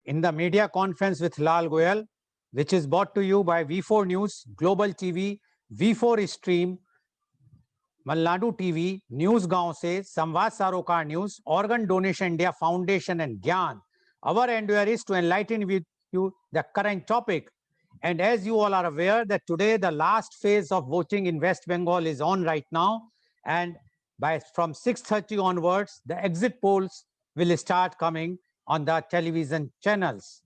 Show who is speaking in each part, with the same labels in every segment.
Speaker 1: in the media conference with Lal Goyal, which is brought to you by V4 News, Global TV, V4 Stream, Malnad TV, news गांव से, संवाद सरोकार news, organ donation India foundation and Gyan. Our endeavor is to enlighten with you the current topic. And as you all are aware that today the last phase of voting in West Bengal is on right now. And from 6:30 onwards, the exit polls will start coming on the television channels.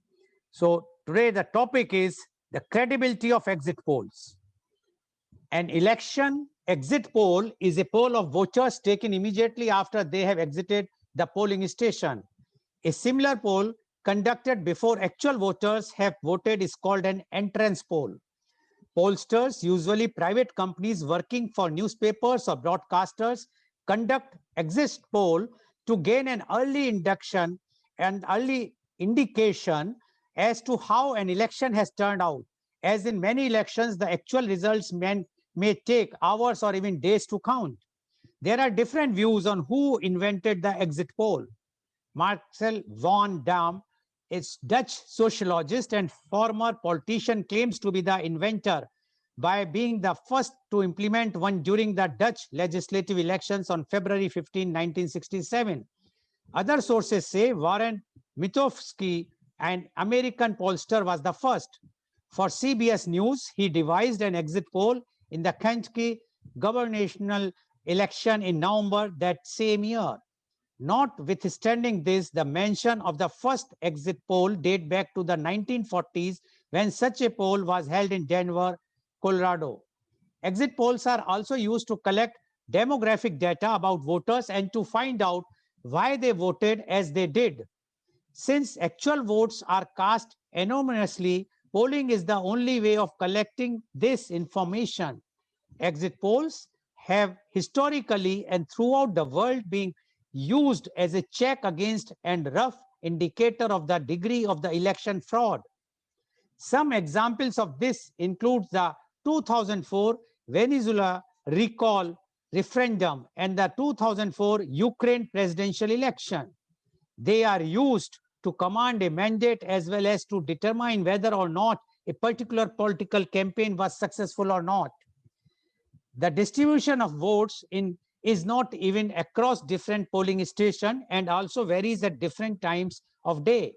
Speaker 1: So today the topic is the credibility of exit polls. An election exit poll is a poll of voters taken immediately after they have exited the polling station. A similar poll conducted before actual voters have voted is called an entrance poll. Pollsters, usually private companies working for newspapers or broadcasters, conduct exit poll to gain an early induction and early indication as to how an election has turned out. As in many elections, the actual results may take hours or even days to count. There are different views on who invented the exit poll. Marcel van Dam, a Dutch sociologist and former politician, claims to be the inventor by being the first to implement one during the Dutch legislative elections on February 15, 1967. Other sources say Warren Mitofsky, an American pollster, was the first. For CBS News, he devised an exit poll in the Kentucky gubernatorial election in November that same year. Notwithstanding this, the mention of the first exit poll date back to the 1940s when such a poll was held in Denver, Colorado. Exit polls are also used to collect demographic data about voters and to find out why they voted as they did. Since actual votes are cast anonymously, polling is the only way of collecting this information. Exit polls have historically and throughout the world been used as a check against and rough indicator of the degree of the election fraud. Some examples of this include the 2004 Venezuela recall referendum and the 2004 Ukraine presidential election. They are used to command a mandate as well as to determine whether or not a particular political campaign was successful or not. The distribution of votes is not even across different polling stations and also varies at different times of day.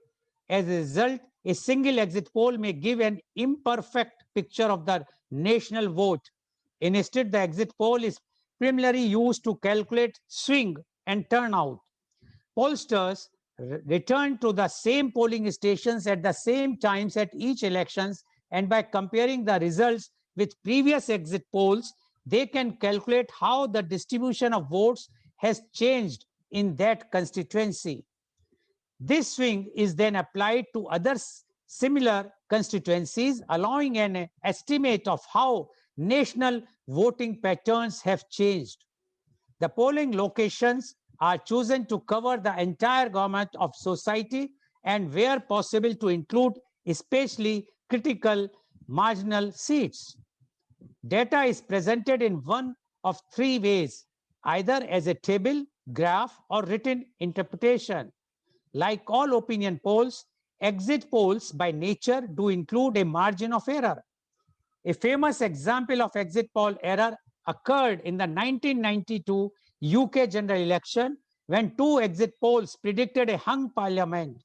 Speaker 1: As a result, a single exit poll may give an imperfect picture of the national vote. Instead, the exit poll is primarily used to calculate swing and turnout. Pollsters return to the same polling stations at the same times at each elections, and by comparing the results with previous exit polls, they can calculate how the distribution of votes has changed in that constituency. This swing is then applied to other similar constituencies, allowing an estimate of how national voting patterns have changed. The polling locations are chosen to cover the entire gamut of society and where possible to include especially critical marginal seats. Data is presented in one of three ways, either as a table, graph, or written interpretation. Like all opinion polls, exit polls by nature do include a margin of error. A famous example of exit poll error occurred in the 1992 UK general election when two exit polls predicted a hung parliament.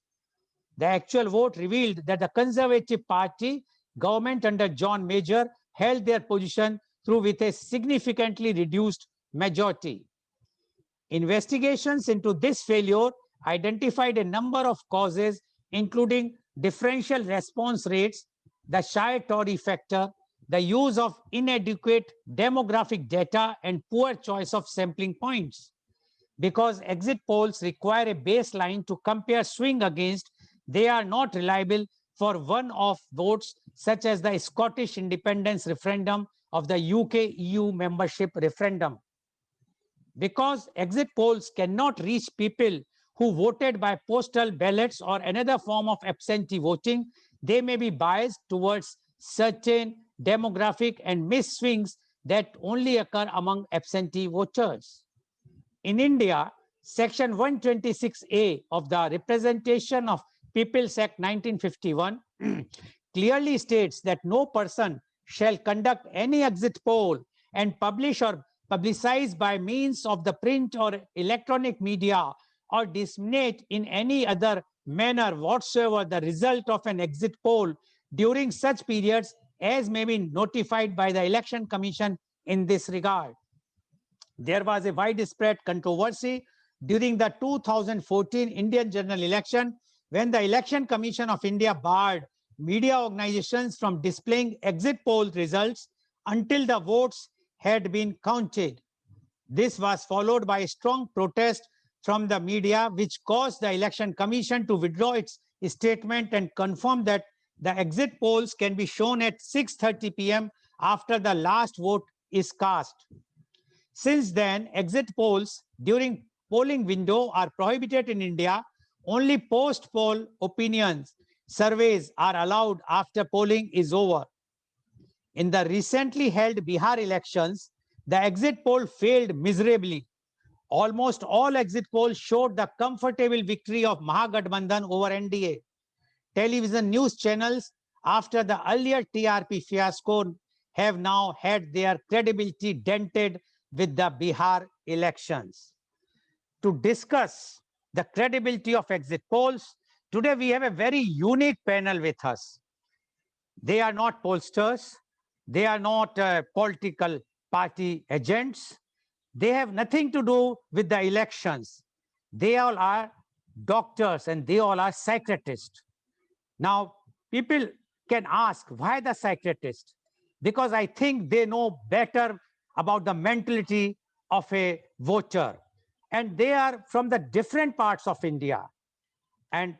Speaker 1: The actual vote revealed that the Conservative Party government under John Major held their position through with a significantly reduced majority. Investigations into this failure identified a number of causes, including differential response rates, the Shire-Tory factor, the use of inadequate demographic data, and poor choice of sampling points. Because exit polls require a baseline to compare swing against, they are not reliable for one-off votes such as the Scottish independence referendum of the UK EU membership referendum. Because exit polls cannot reach people who voted by postal ballots or another form of absentee voting, they may be biased towards certain demographic and missed swings that only occur among absentee voters. In India, Section 126A of the Representation of People's Act 1951 clearly states that no person shall conduct any exit poll and publish or publicize by means of the print or electronic media or disseminate in any other manner whatsoever the result of an exit poll during such periods as may be notified by the Election Commission in this regard. There was a widespread controversy during the 2014 Indian general election when the Election Commission of India barred media organizations from displaying exit poll results until the votes had been counted. This was followed by a strong protest from the media, which caused the Election Commission to withdraw its statement and confirm that the exit polls can be shown at 6:30 p.m. after the last vote is cast. Since then, exit polls during polling window are prohibited in India. Only post-poll opinions surveys are allowed after polling is over. In the recently held Bihar elections, the exit poll failed miserably. Almost all exit polls showed the comfortable victory of Mahagathbandhan over NDA. Television news channels, after the earlier TRP fiasco, have now had their credibility dented with the Bihar elections. To discuss the credibility of exit polls, today we have a very unique panel with us. They are not pollsters. They are not political party agents. They have nothing to do with the elections. They all are doctors and they all are psychiatrists. Now, people can ask, why the psychiatrist? Because I think they know better about the mentality of a voter. And they are from the different parts of India. And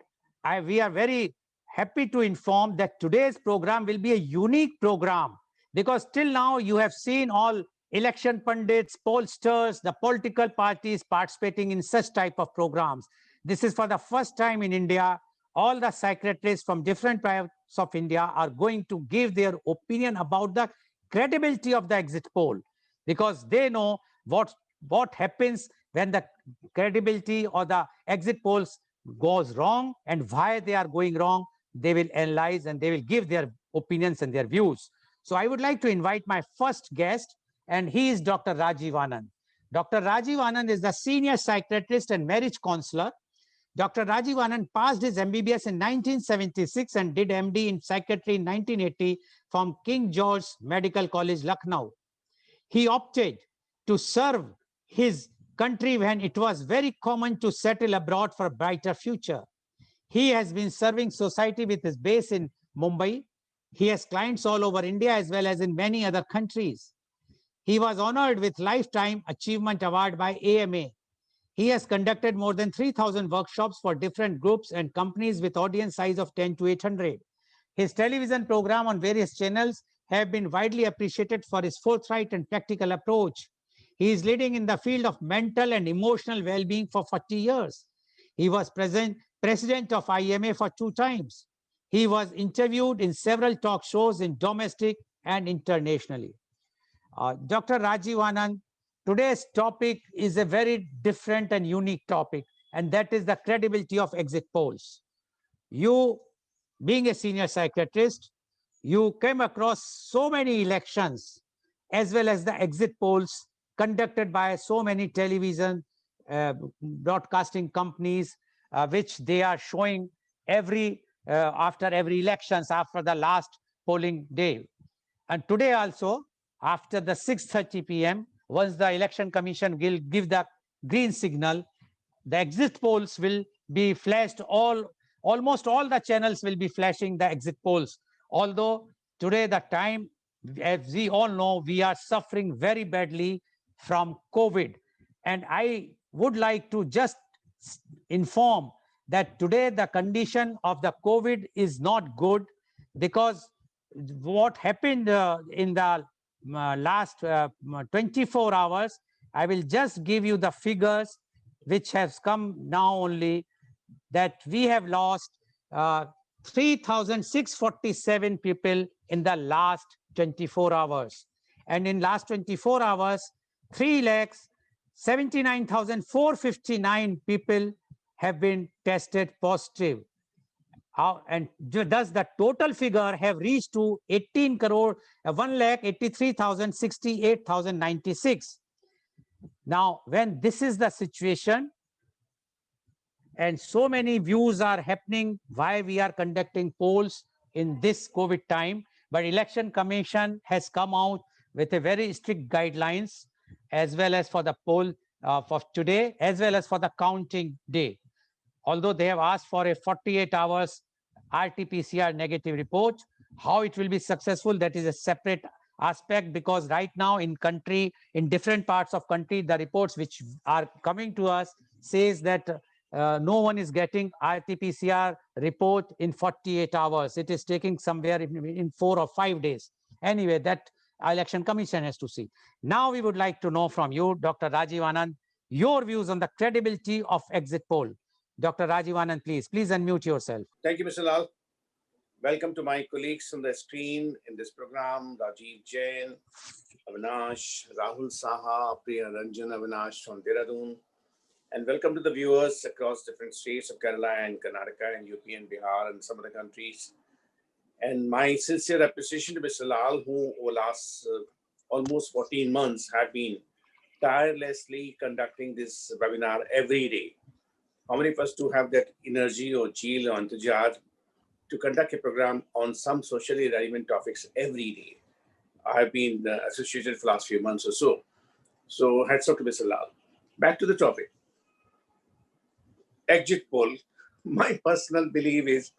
Speaker 1: we are very happy to inform that today's program will be a unique program because till now you have seen all election pundits, pollsters, the political parties participating in such type of programs. This is for the first time in India. All the psychiatrists from different parts of India are going to give their opinion about the credibility of the exit poll because they know what happens when the credibility or the exit polls goes wrong and why they are going wrong. They will analyze and they will give their opinions and their views. So I would like to invite my first guest, and he is Dr. Rajiv Anand. Dr. Rajiv Anand is the senior psychiatrist and marriage counselor. Dr. Rajiv Anand passed his MBBS in 1976 and did MD in psychiatry in 1980 from King George Medical College, Lucknow. He opted to serve his country when it was very common to settle abroad for a brighter future. He has been serving society with his base in Mumbai. He has clients all over India as well as in many other countries. He was honored with Lifetime Achievement Award by AMA. He has conducted more than 3,000 workshops for different groups and companies with audience size of 10 to 800. His television program on various channels have been widely appreciated for his forthright and practical approach. He is leading in the field of mental and emotional well-being for 40 years. He was president of IMA for 2 times. He was interviewed in several talk shows in domestic and internationally. Dr. Rajiv Anand, today's topic is a very different and unique topic, and that is the credibility of exit polls. You, being a senior psychiatrist, you came across so many elections as well as the exit polls conducted by so many television broadcasting companies, which they are showing after every elections, after the last polling day. And today also, after the 6:30 p.m., once the Election Commission will give the green signal, the exit polls will be flashed. Almost all the channels will be flashing the exit polls. Although today the time, as we all know, we are suffering very badly from COVID. And I would like to just inform that today the condition of the COVID is not good because what happened in the last 24 hours, I will just give you the figures which has come now only, that we have lost 3,647 people in the last 24 hours. And in last 24 hours, 3,79,459 people have been tested positive. How and does the total figure have reached to 18 crore, 1,83,068,096? Now, when this is the situation, and so many views are happening why we are conducting polls in this COVID time, but Election Commission has come out with a very strict guidelines as well as for the poll for today, as well as for the counting day. Although they have asked for a 48 hours RT-PCR negative report, how it will be successful, that is a separate aspect, because right now in country, in different parts of country, the reports which are coming to us says that no one is getting RT-PCR report in 48 hours. It is taking somewhere in 4 or 5 days. Anyway, that Election Commission has to see. Now we would like to know from you, Dr. Rajiv Anand, your views on the credibility of exit poll. Dr. Rajiv Anand, please unmute yourself.
Speaker 2: Thank you, Mr. Lal. Welcome to my colleagues on the screen in this program, Rajiv Jain, Avinash, Rahul Saha, Priya Ranjan Avinash from Dehradun. And welcome to the viewers across different states of Kerala and Karnataka and UP and Bihar and some other countries. And my sincere appreciation to Mr. Lal, who over last almost 14 months have been tirelessly conducting this webinar every day. How many of us do have that energy or zeal or enthusiasm to conduct a program on some socially relevant topics every day? I've been associated for the last few months or so. So hats off to Mr. Lal. Back to the topic. Exit poll, my personal belief is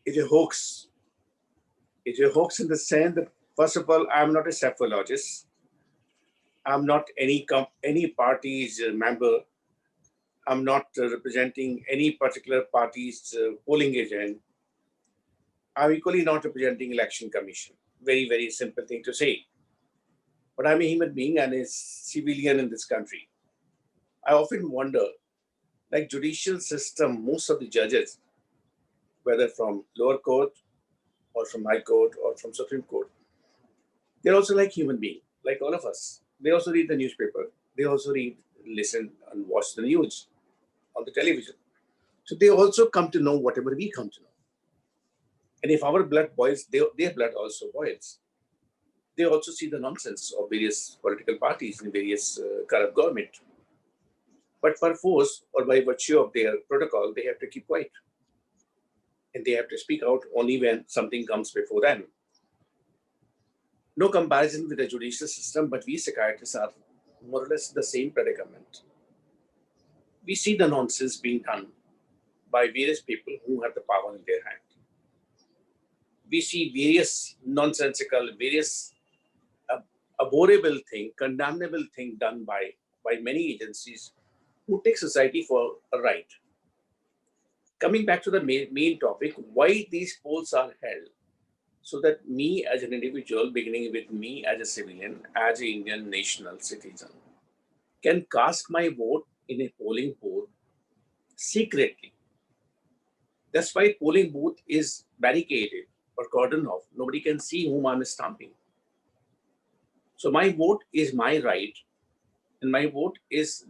Speaker 2: it's a hoax. It's a hoax in the sense that, first of all, I'm not a psephologist. I'm not any party's member. I'm not representing any particular party's polling agent. I'm equally not representing Election Commission. Very, very simple thing to say. But I'm a human being and a civilian in this country. I often wonder, like judicial system, most of the judges, whether from lower court or from high court or from Supreme Court, they're also like human beings, like all of us. They also read the newspaper. They also read, listen, and watch the news on the television. So they also come to know whatever we come to know. And if our blood boils, their blood also boils. They also see the nonsense of various political parties in various corrupt government. But per force or by virtue of their protocol, they have to keep quiet. And they have to speak out only when something comes before them. No comparison with the judicial system, but we psychiatrists are more or less the same predicament. We see the nonsense being done by various people who have the power in their hand. We see various nonsensical, various abhorrible thing, condemnable thing done by many agencies who take society for a right. Coming back to the main topic, why these polls are held, so that me as an individual, beginning with me as a civilian, as an Indian national citizen, can cast my vote in a polling booth secretly. That's why polling booth is barricaded or cordoned off. Nobody can see whom I'm stamping. So my vote is my right, and my vote is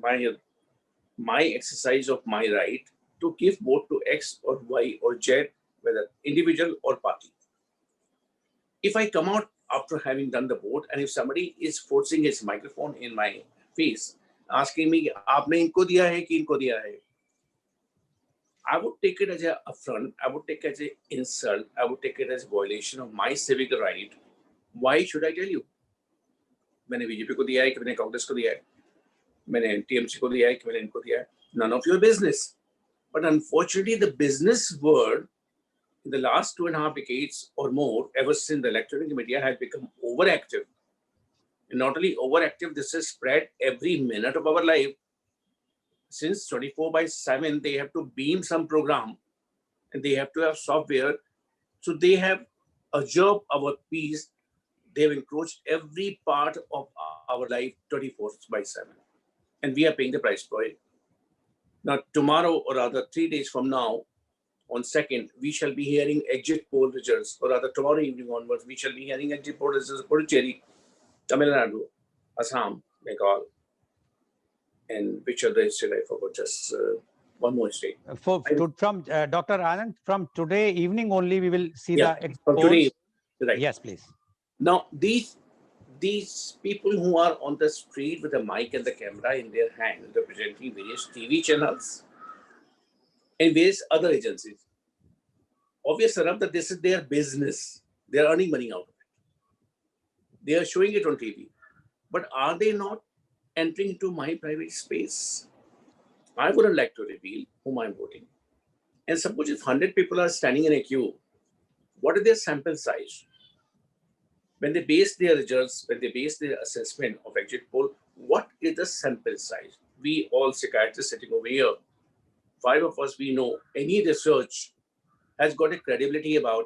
Speaker 2: my exercise of my right to give vote to X or Y or Z, whether individual or party. If I come out after having done the vote, and if somebody is forcing his microphone in my face, asking me, "Aapne inko diya hai ki inko diya hai?" I would take it as an affront. I would take it as an insult. I would take it as a violation of my civic right. Why should I tell you? मैंने BJP को दिया है कि मैंने कांग्रेस को दिया है, मैंने टीएमसी को दिया है कि मैंने इनको दिया है. None of your business. But unfortunately, the business world in the last 2.5 decades or more, ever since the electronic media has become overactive. And not only overactive, this is spread every minute of our life. Since 24/7, they have to beam some program and they have to have software. So they have usurped our peace. They've encroached every part of our life 24/7. And we are paying the price for it. Now, tomorrow, or rather 3 days from now, on 2nd, we shall be hearing exit poll results, or rather tomorrow evening onwards, we shall be hearing exit poll results of Puducherry, Tamil Nadu, Assam, Bengal, and which other state I forgot just one more state.
Speaker 1: From Dr. Anand, from today evening only, we will see the exit
Speaker 2: from
Speaker 1: polls.
Speaker 2: today, right?
Speaker 1: Yes, please.
Speaker 2: Now, these people who are on the street with a mic and the camera in their hand, representing various TV channels and various other agencies, obvious enough that this is their business. They are earning money out of it. They are showing it on TV. But are they not entering into my private space? I wouldn't like to reveal whom I'm voting. And suppose if 100 people are standing in a queue, what is their sample size? When they base their results, when they base their assessment of exit poll, what is the sample size? We all psychiatrists sitting over here, 5 of us, we know any research has got a credibility about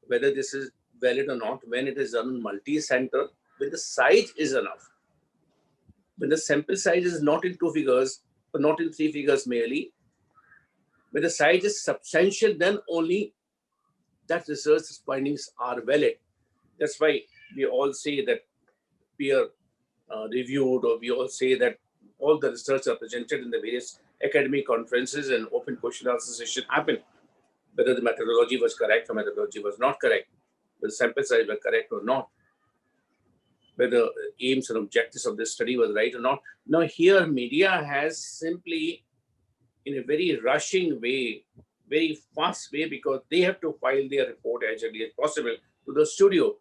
Speaker 2: whether this is valid or not when it is done multi-center, when the size is enough. When the sample size is not in 2 figures, or not in 3 figures merely, when the size is substantial, then only that research findings are valid. That's why we all say that peer reviewed, or we all say that all the research are presented in the various academic conferences and open question answer session happen. Whether the methodology was correct or methodology was not correct, whether the sample size were correct or not, whether aims and objectives of this study was right or not. Now here media has simply, in a very rushing way, very fast way, because they have to file their report as early as possible to the studio.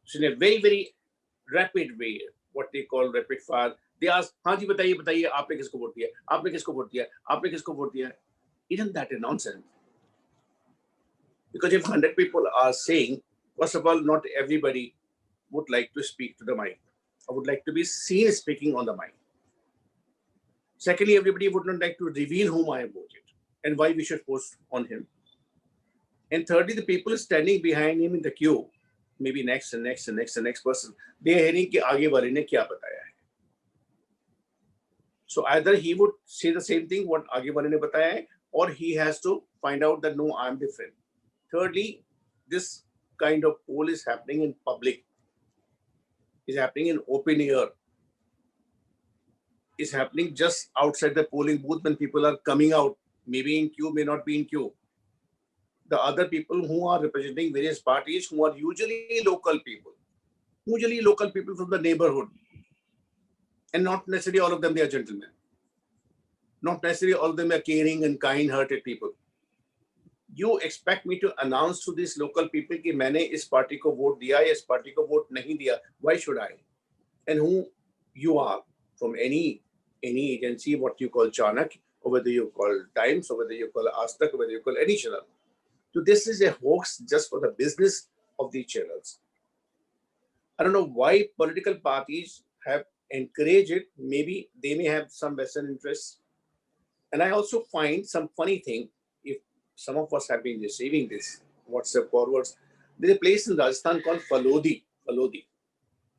Speaker 2: So in a very, very rapid way, what they call rapid fire, they ask, हाँ जी बताइए बताइए आपने किसको vote दिया, आपने किसको vote दिया, आपने किसको वोट दिया? Isn't that a nonsense? Because if 100 people are saying, first of all, not everybody would like to speak to the mic. I would like to be seen speaking on the mic. Secondly, everybody would not like to reveal whom I have voted and why we should post on him. And thirdly, the people standing behind him in the queue, maybe next and next and next and next person, they are hearing कि आगे वाले ने क्या बताया है. So either he would say the same thing what आगे वाले ने बताया है, or he has to find out that no, I'm different. Thirdly, this kind of poll is happening in public, is happening in open air, is happening just outside the polling booth when people are coming out, maybe in queue, may not be in queue. The other people who are representing various parties, who are usually local people from the neighborhood, and not necessarily all of them they are gentlemen. Not necessarily all of them are caring and kind-hearted people. You expect me to announce to these local people कि मैंने इस party को vote दिया या इस party को vote नहीं दिया? Why should I? And who you are from any agency, what you call Chanak, or whether you call Times, or whether you call Aastak, or whether you call any channel. So this is a hoax just for the business of these channels. I don't know why political parties have encouraged it. Maybe they may have some vested interests. And I also find some funny thing, if some of us have been receiving this WhatsApp forwards. There's a place in Rajasthan called Falodi. Falodi.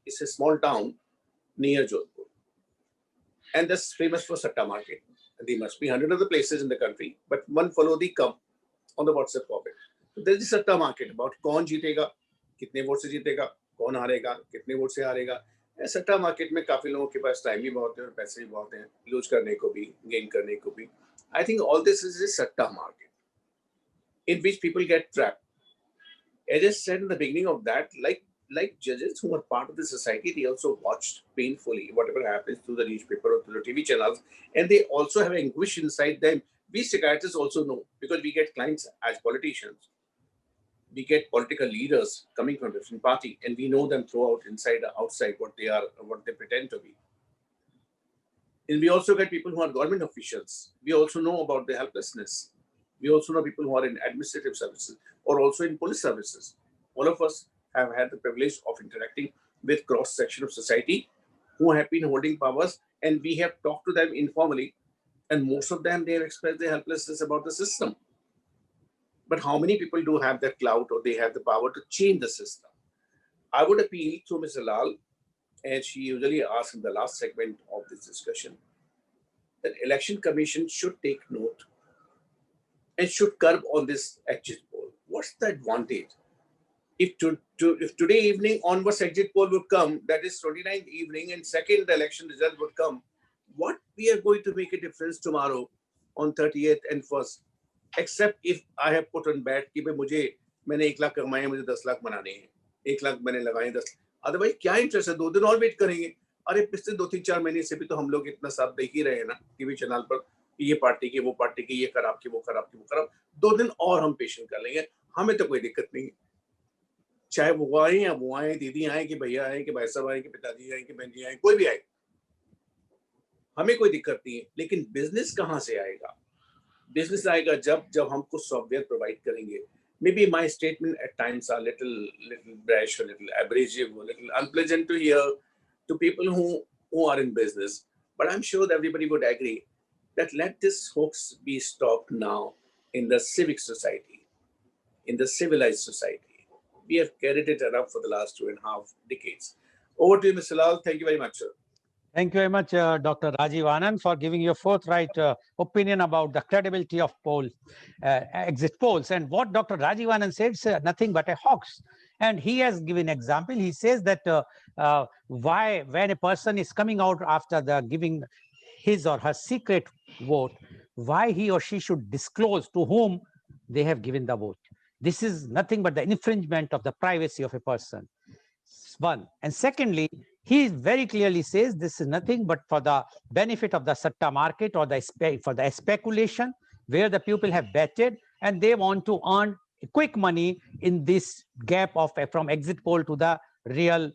Speaker 2: It's a small town near Jodhpur. And that's famous for Satta market. And there must be 100 other places in the country, but one Falodi come on the WhatsApp forward. So there's a Satta market about कौन जीतेगा, कितने vote से जीतेगा, कौन हारेगा, कितने vote से हारेगा. सट्टा मार्केट में काफी लोगों के पास टाइम भी बहुत है और पैसे भी बहुत हैं, लूज करने को भी, गेन करने को भी. I think all this is a satta market in which people get trapped. As I said in the beginning of that, like judges who are part of the society, they also watched painfully whatever happens through the newspaper or through the TV channels, and they also have anguish inside them. We psychiatrists also know, because we get clients as politicians. We get political leaders coming from different party, and we know them throughout, inside, outside, what they are, what they pretend to be. And we also get people who are government officials. We also know about their helplessness. We also know people who are in administrative services or also in police services. All of us have had the privilege of interacting with cross-section of society who have been holding powers, and we have talked to them informally, and most of them, they have expressed their helplessness about the system. But how many people do have that clout, or they have the power to change the system? I would appeal to Ms. Lal, as she usually asks in the last segment of this discussion, that Election Commission should take note and should curb on this exit poll. What's the advantage? If today evening onwards exit poll would come, that is 29th evening, and second the election result would come, what we are going to make a difference tomorrow on 30th and 1st, except if I have put on bet कि भाई मैंने 1 लाख कमाए, मुझे 10 लाख बनाने हैं, 1 लाख मैंने लगाए 10, otherwise क्या इंटरेस्ट है, 2 दिन और वेट करेंगे। अरे पिछले 2-3-4 महीने से भी तो हम लोग इतना सब देख ही रहे हैं ना टीवी चैनल पर, ये पार्टी की, वो पार्टी की, ये खराब की, वो खराब की, वो खराब। 2 दिन और हम पेशेंट कर लेंगे, हमें तो कोई दिक्कत नहीं है। चाहे वो आए या वो आए, दीदी आए कि भैया आए कि भाई साहब आए कि पिताजी आए कि बहन जी आए, कोई भी आए, हमें कोई दिक्कत नहीं है। लेकिन बिजनेस कहाँ से आएगा? बिजनेस आएगा जब हम कुछ सॉफ्टवेयर प्रोवाइड करेंगे। Maybe my statement at times are little brash, a little abrasive, a little unpleasant to hear to people who are in business. But I'm sure that everybody would agree that let this hoax be stopped now in the civic society, in the civilized society. We have carried it enough for the last 2.5 decades. Over to you, Mr. Lal. Thank you very much, sir.
Speaker 1: Thank you very much, Dr. Rajiv Anand, for giving your forthright opinion about the credibility of exit polls. And what Dr. Rajiv Anand said is nothing but a hoax. And he has given example. He says that why, when a person is coming out after giving his or her secret vote, why he or she should disclose to whom they have given the vote. This is nothing but the infringement of the privacy of a person. One. And secondly, he very clearly says this is nothing but for the benefit of the satta market or for the speculation where the people have betted and they want to earn quick money in this gap of from exit poll to the real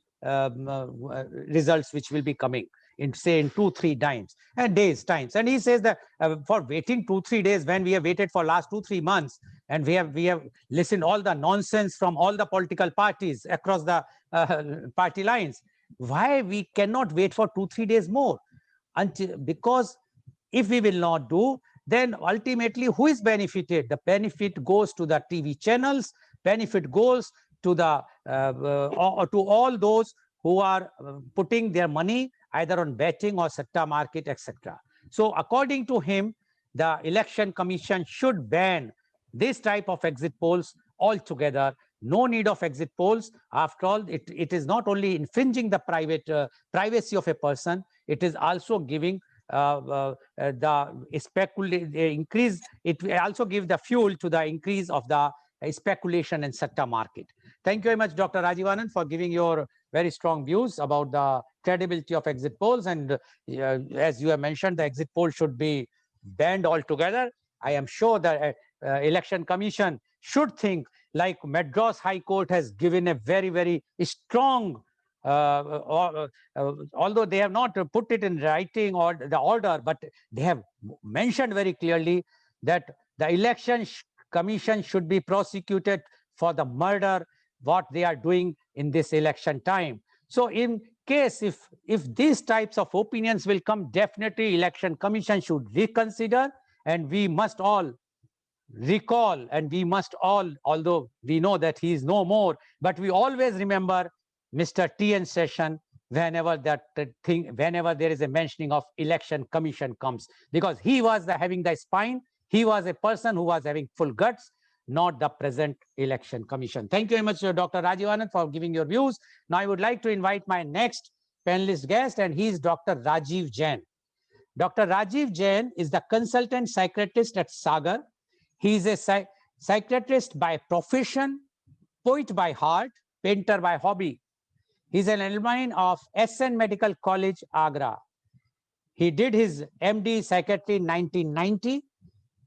Speaker 1: results which will be coming in say in 2-3 times and days times. And he says that for waiting 2-3 days when we have waited for last 2-3 months and we have listened all the nonsense from all the political parties across the party lines, why we cannot wait for 2-3 days more? Because if we will not do, then ultimately who is benefited? The benefit goes to the TV channels, benefit goes to the to all those who are putting their money either on betting or satta market, etc. So according to him, the Election Commission should ban this type of exit polls altogether. No need of exit polls. After all, it is not only infringing the privacy of a person, it is also giving increase. It will also give the fuel to the increase of the speculation in satta market. Thank you very much, Dr. Rajiv Anand, for giving your very strong views about the credibility of exit polls. And as you have mentioned, the exit poll should be banned altogether. I am sure that Election Commission should think like Madras High Court has given a very, very strong, although they have not put it in writing or the order, but they have mentioned very clearly that the Election Commission should be prosecuted for the murder, what they are doing in this election time. So in case if these types of opinions will come, definitely Election Commission should reconsider, and we must all recall, and we must all, although we know that he is no more, but we always remember Mr. T.N. Session whenever whenever there is a mentioning of Election Commission comes, because he was having the spine, he was a person who was having full guts, not the present Election Commission. Thank you very much, Dr. Rajiv Anand, for giving your views. Now I would like to invite my next panelist guest, and he is Dr. Rajiv Jain. Dr. Rajiv Jain is the consultant psychiatrist at Sagar. He is a psychiatrist by profession, poet by heart, painter by hobby. He is an alumni of SN Medical College, Agra. He did his MD Psychiatry in 1990.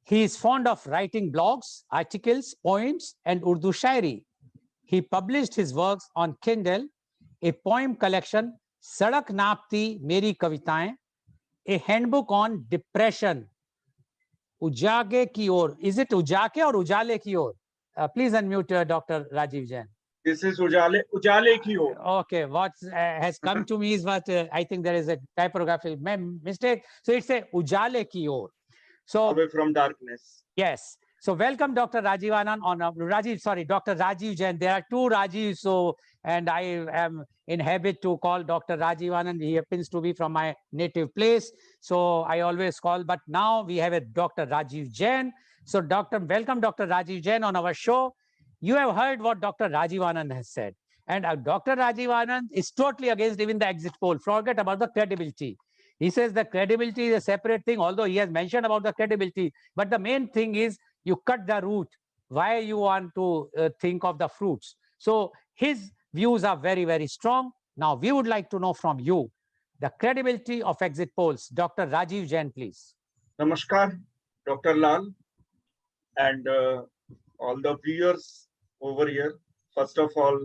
Speaker 1: He is fond of writing blogs, articles, poems, and Urdu Shairi. He published his works on Kindle, a poem collection, Sadak Naapti Meri Kavitaएं, a handbook on depression, Ujage Ki Or. Is it Ujake or Ujale Ki Or? Please unmute Dr. Rajiv Jain.
Speaker 3: This is Ujale Ki Or.
Speaker 1: Okay, what has come to me is what I think there is a typographic mistake. So it's a Ujale Ki Or. So
Speaker 3: away from darkness.
Speaker 1: Yes. So welcome, Dr. Rajiv Anand on Dr. Rajiv Jain. There are two Rajivs, so and I am in habit to call Dr. Rajiv Anand. He happens to be from my native place, so I always call. But now we have a Dr. Rajiv Jain. So welcome, Dr. Rajiv Jain on our show. You have heard what Dr. Rajiv Anand has said, and Dr. Rajiv Anand is totally against even the exit poll. Forget about the credibility. He says the credibility is a separate thing, although he has mentioned about the credibility. But the main thing is you cut the root. Why you want to think of the fruits? So his views are very, very strong. Now we would like to know from you the credibility of exit polls. Dr. Rajiv Jain, please.
Speaker 3: Namaskar, Dr. Lal, and all the viewers over here. First of all,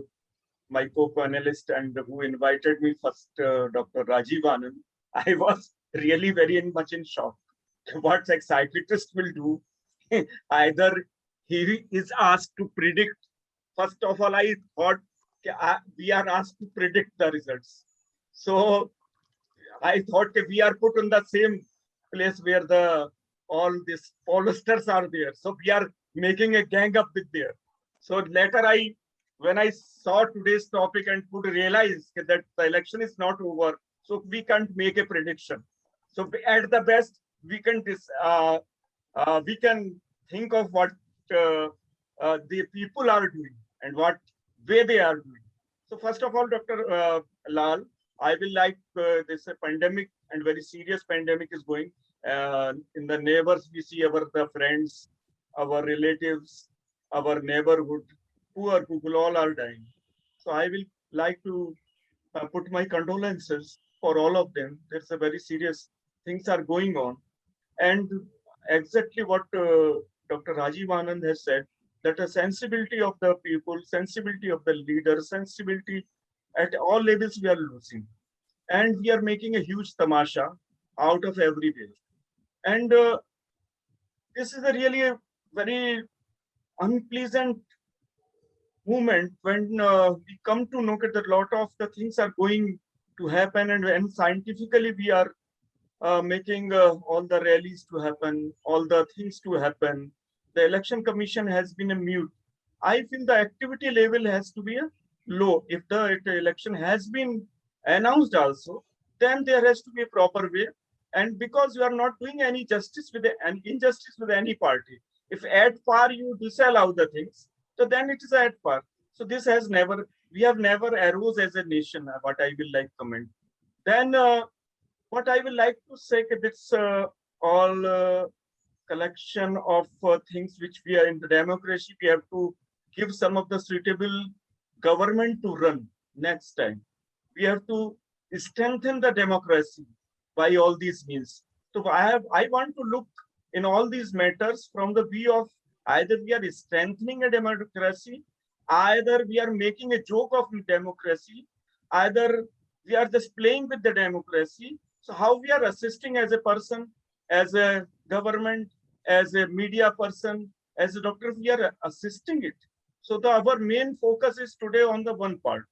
Speaker 3: my co-panelist and who invited me first, Dr. Rajiv Anand. I was really very much in shock. What a psychiatrist will do, either he is asked to predict. First of all, I thought we are asked to predict the results. So I thought we are put in the same place where the all these pollsters are there. So we are making a gang up with there. So later when I saw today's topic and could realize that the election is not over, so we can't make a prediction. So at the best, we can think of what the people are doing and what way they are doing. So first of all, Dr. Lal, I will like this pandemic and very serious pandemic is going. In the neighbors, we see the friends, our relatives, our neighborhood, poor people all are dying. So I will like to put my condolences for all of them. There's a very serious things are going on. And exactly what Dr. Rajiv Anand has said, that a sensibility of the people, sensibility of the leaders, sensibility at all levels we are losing. And we are making a huge tamasha out of everywhere. And this is a really very unpleasant moment when we come to know that a lot of the things are going to happen, and scientifically we are making all the rallies to happen, all the things to happen. The election commission has been a mute. I feel the activity level has to be low. If the election has been announced also, then there has to be a proper way. And because you are not doing any justice with an injustice with any party, if at par you disallow the things, so then it is at par. So this has never, we have never arose as a nation, what I will like comment. Then what I will like to say, this all collection of things which we are in the democracy, we have to give some of the suitable government to run next time. We have to strengthen the democracy by all these means. So I want to look in all these matters from the view of either we are strengthening a democracy, either we are making a joke of democracy, either we are just playing with the democracy. So how we are assisting as a person, as a government, as a media person, as a doctor, we are assisting it. So our main focus is today on the one part.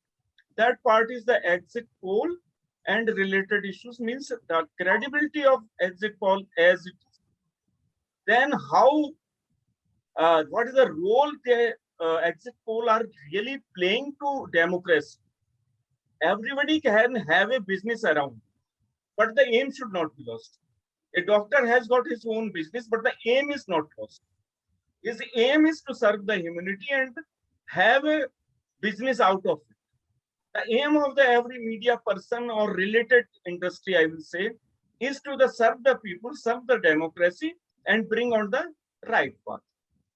Speaker 3: That part is the exit poll and related issues, means the credibility of exit poll as it is. Then how, what is the role the exit poll are really playing to democracy? Everybody can have a business around, but the aim should not be lost. A doctor has got his own business, but the aim is not lost. His aim is to serve the humanity and have a business out of it. The aim of the every media person or related industry, I will say, is to serve the people, serve the democracy, and bring on the right path.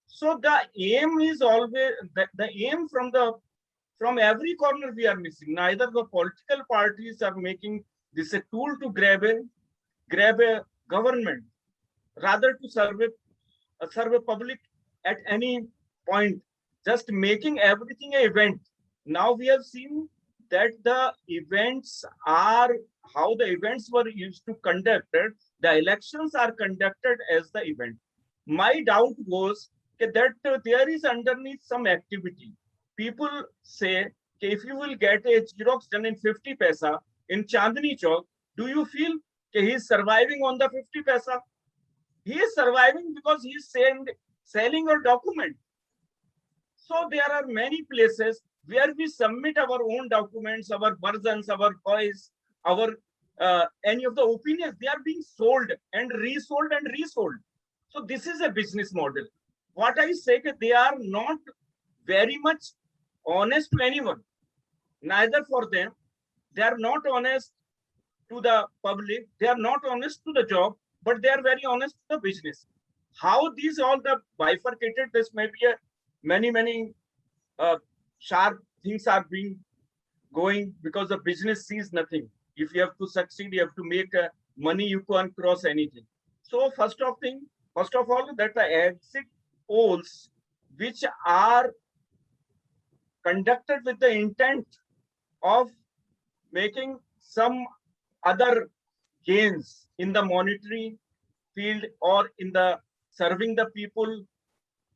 Speaker 3: So the aim is always the aim from every corner we are missing. Neither the political parties are making this a tool to grab a government, rather to serve a public at any point, just making everything an event. Now we have seen that the events are how the events were used to conducted. The elections are conducted as the event. My doubt was that there is underneath some activity. People say, if you will get a Xerox done in 50 paisa in Chandni Chowk, do you feel he is surviving on the 50 paisa? He is surviving because he is selling a document. So there are many places where we submit our own documents, our versions, our voice, our any of the opinions. They are being sold and resold and resold. So this is a business model. What I say that they are not very much honest to anyone. Neither for them, they are not honest to the public. They are not honest to the job, but they are very honest to the business. How these all the bifurcated, this may be a many sharp things are being going because the business sees nothing. If you have to succeed, you have to make money, you can't cross anything. So first of all, that the exit polls which are conducted with the intent of making some other gains in the monetary field or in the serving the people.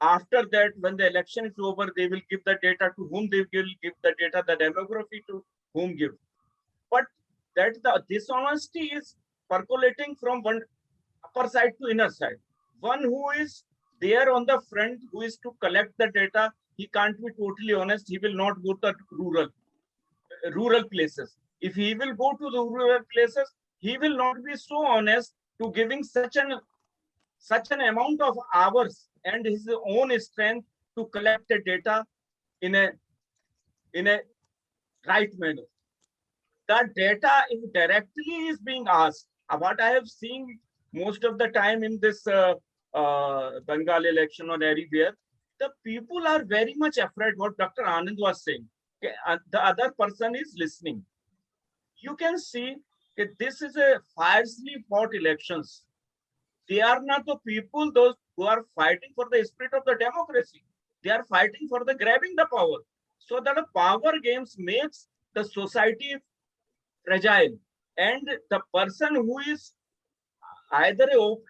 Speaker 3: After that, when the election is over, they will give the data to whom they will give the data, the demography to whom give. But that the dishonesty is percolating from one upper side to inner side. One who is there on the front, who is to collect the data, he can't be totally honest. He will not go to rural places. If he will go to the rural places, he will not be so honest to giving such an amount of hours and his own strength to collect the data in a right manner. The data is directly is being asked. What I have seen most of the time in this Bengal election or everywhere, the people are very much afraid what Dr. Anand was saying. Okay, the other person is listening. You can see that this is a fiercely fought elections. They are not the people, those who are fighting for the spirit of the democracy. They are fighting for the grabbing the power. So that the power games makes the society fragile. And the person who is either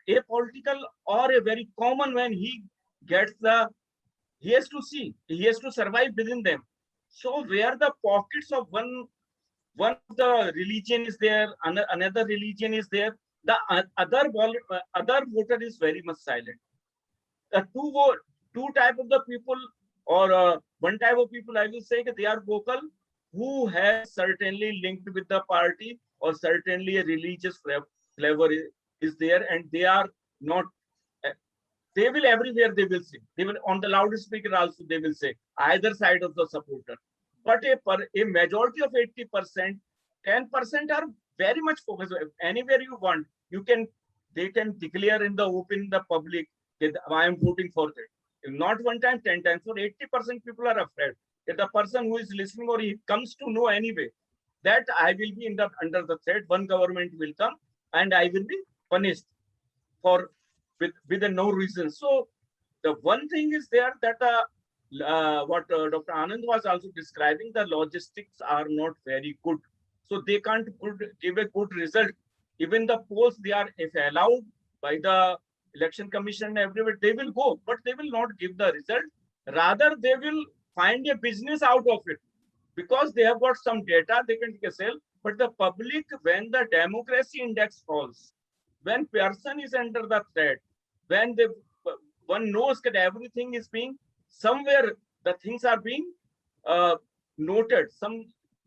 Speaker 3: a political or a very common man, he has to survive within them. So where the pockets of one of the religion is there, another religion is there, the other voter is very much silent. The two type of the people or one type of people, I will say that they are vocal, who has certainly linked with the party or certainly a religious flavor is there, and they are not. They will everywhere they will sing. They will on the loudspeaker also they will say either side of the supporter. But a majority of 80%, 10% are very much focused. Anywhere you want, they can declare in the open, the public, that I am voting for that. If not one time, 10 times. So 80% people are afraid that the person who is listening or he comes to know anyway that I will be under the threat. One government will come and I will be punished for with no reason. So the one thing is there that what Dr. Anand was also describing, the logistics are not very good. So they can't give a good result. Even the polls, they are, if allowed by the election commission everywhere, they will go, but they will not give the result. Rather, they will find a business out of it because they have got some data they can sell. But the public, when the democracy index falls, when person is under the threat, when one knows that everything is being somewhere, the things are being noted,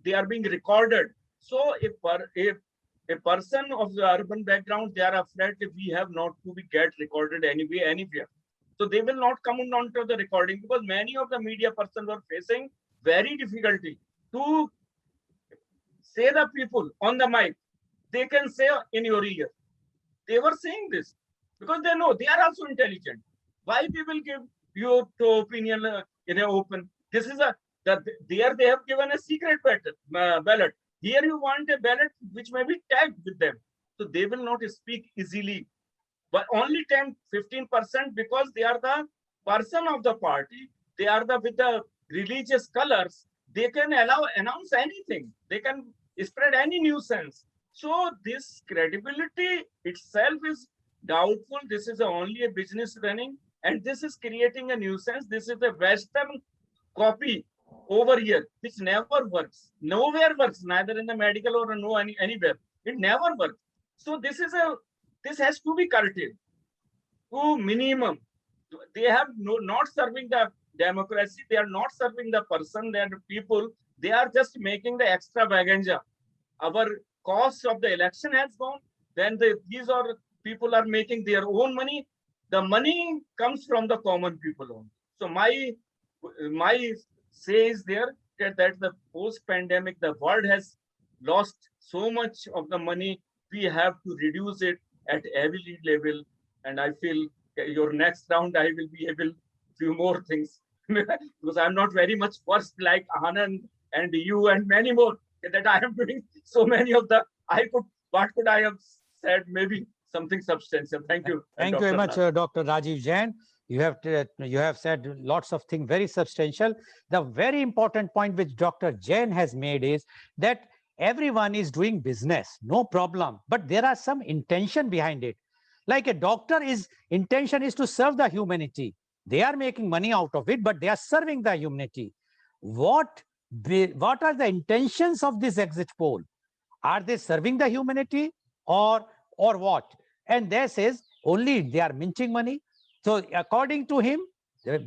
Speaker 3: they are being recorded. So if a person of the urban background, they are afraid that we have not to be get recorded anywhere. So they will not come onto the recording because many of the media persons were facing very difficulty to say the people on the mic. They can say in your ear. They were saying this because they know they are also intelligent. Why we will give your opinion in an open? This is there they have given a secret ballot. Here you want a ballot which may be tagged with them. So they will not speak easily. But only 10-15% because they are the person of the party. They are with the religious colors. They can announce anything. They can spread any nuisance. So this credibility itself is doubtful. This is only a business running, and this is creating a nuisance. This is a Western copy over here, which never works. Nowhere works, neither in the medical or anywhere. It never works. So this has to be curtailed to minimum. They have not serving the democracy. They are not serving the person. They are the people. They are just making the extravaganza. Our cost of the election has gone. Then these people are making their own money. The money comes from the common people only. So my say is there that the post-pandemic, the world has lost so much of the money, we have to reduce it at every level. And I feel your next round, I will be able few more things because I'm not very much first like Anand and you and many more that I am doing so many of the, what could I have said? Maybe something substantial. Thank you.
Speaker 1: Thank you very much, Dr. Rajiv Jain. You have said lots of things very substantial. The very important point which Dr. Jain has made is that everyone is doing business, no problem, but there are some intention behind it. Like a doctor, is intention is to serve the humanity. They are making money out of it, but they are serving the humanity. What are the intentions of this exit poll? Are they serving the humanity or what? And there says only they are minting money. So according to him,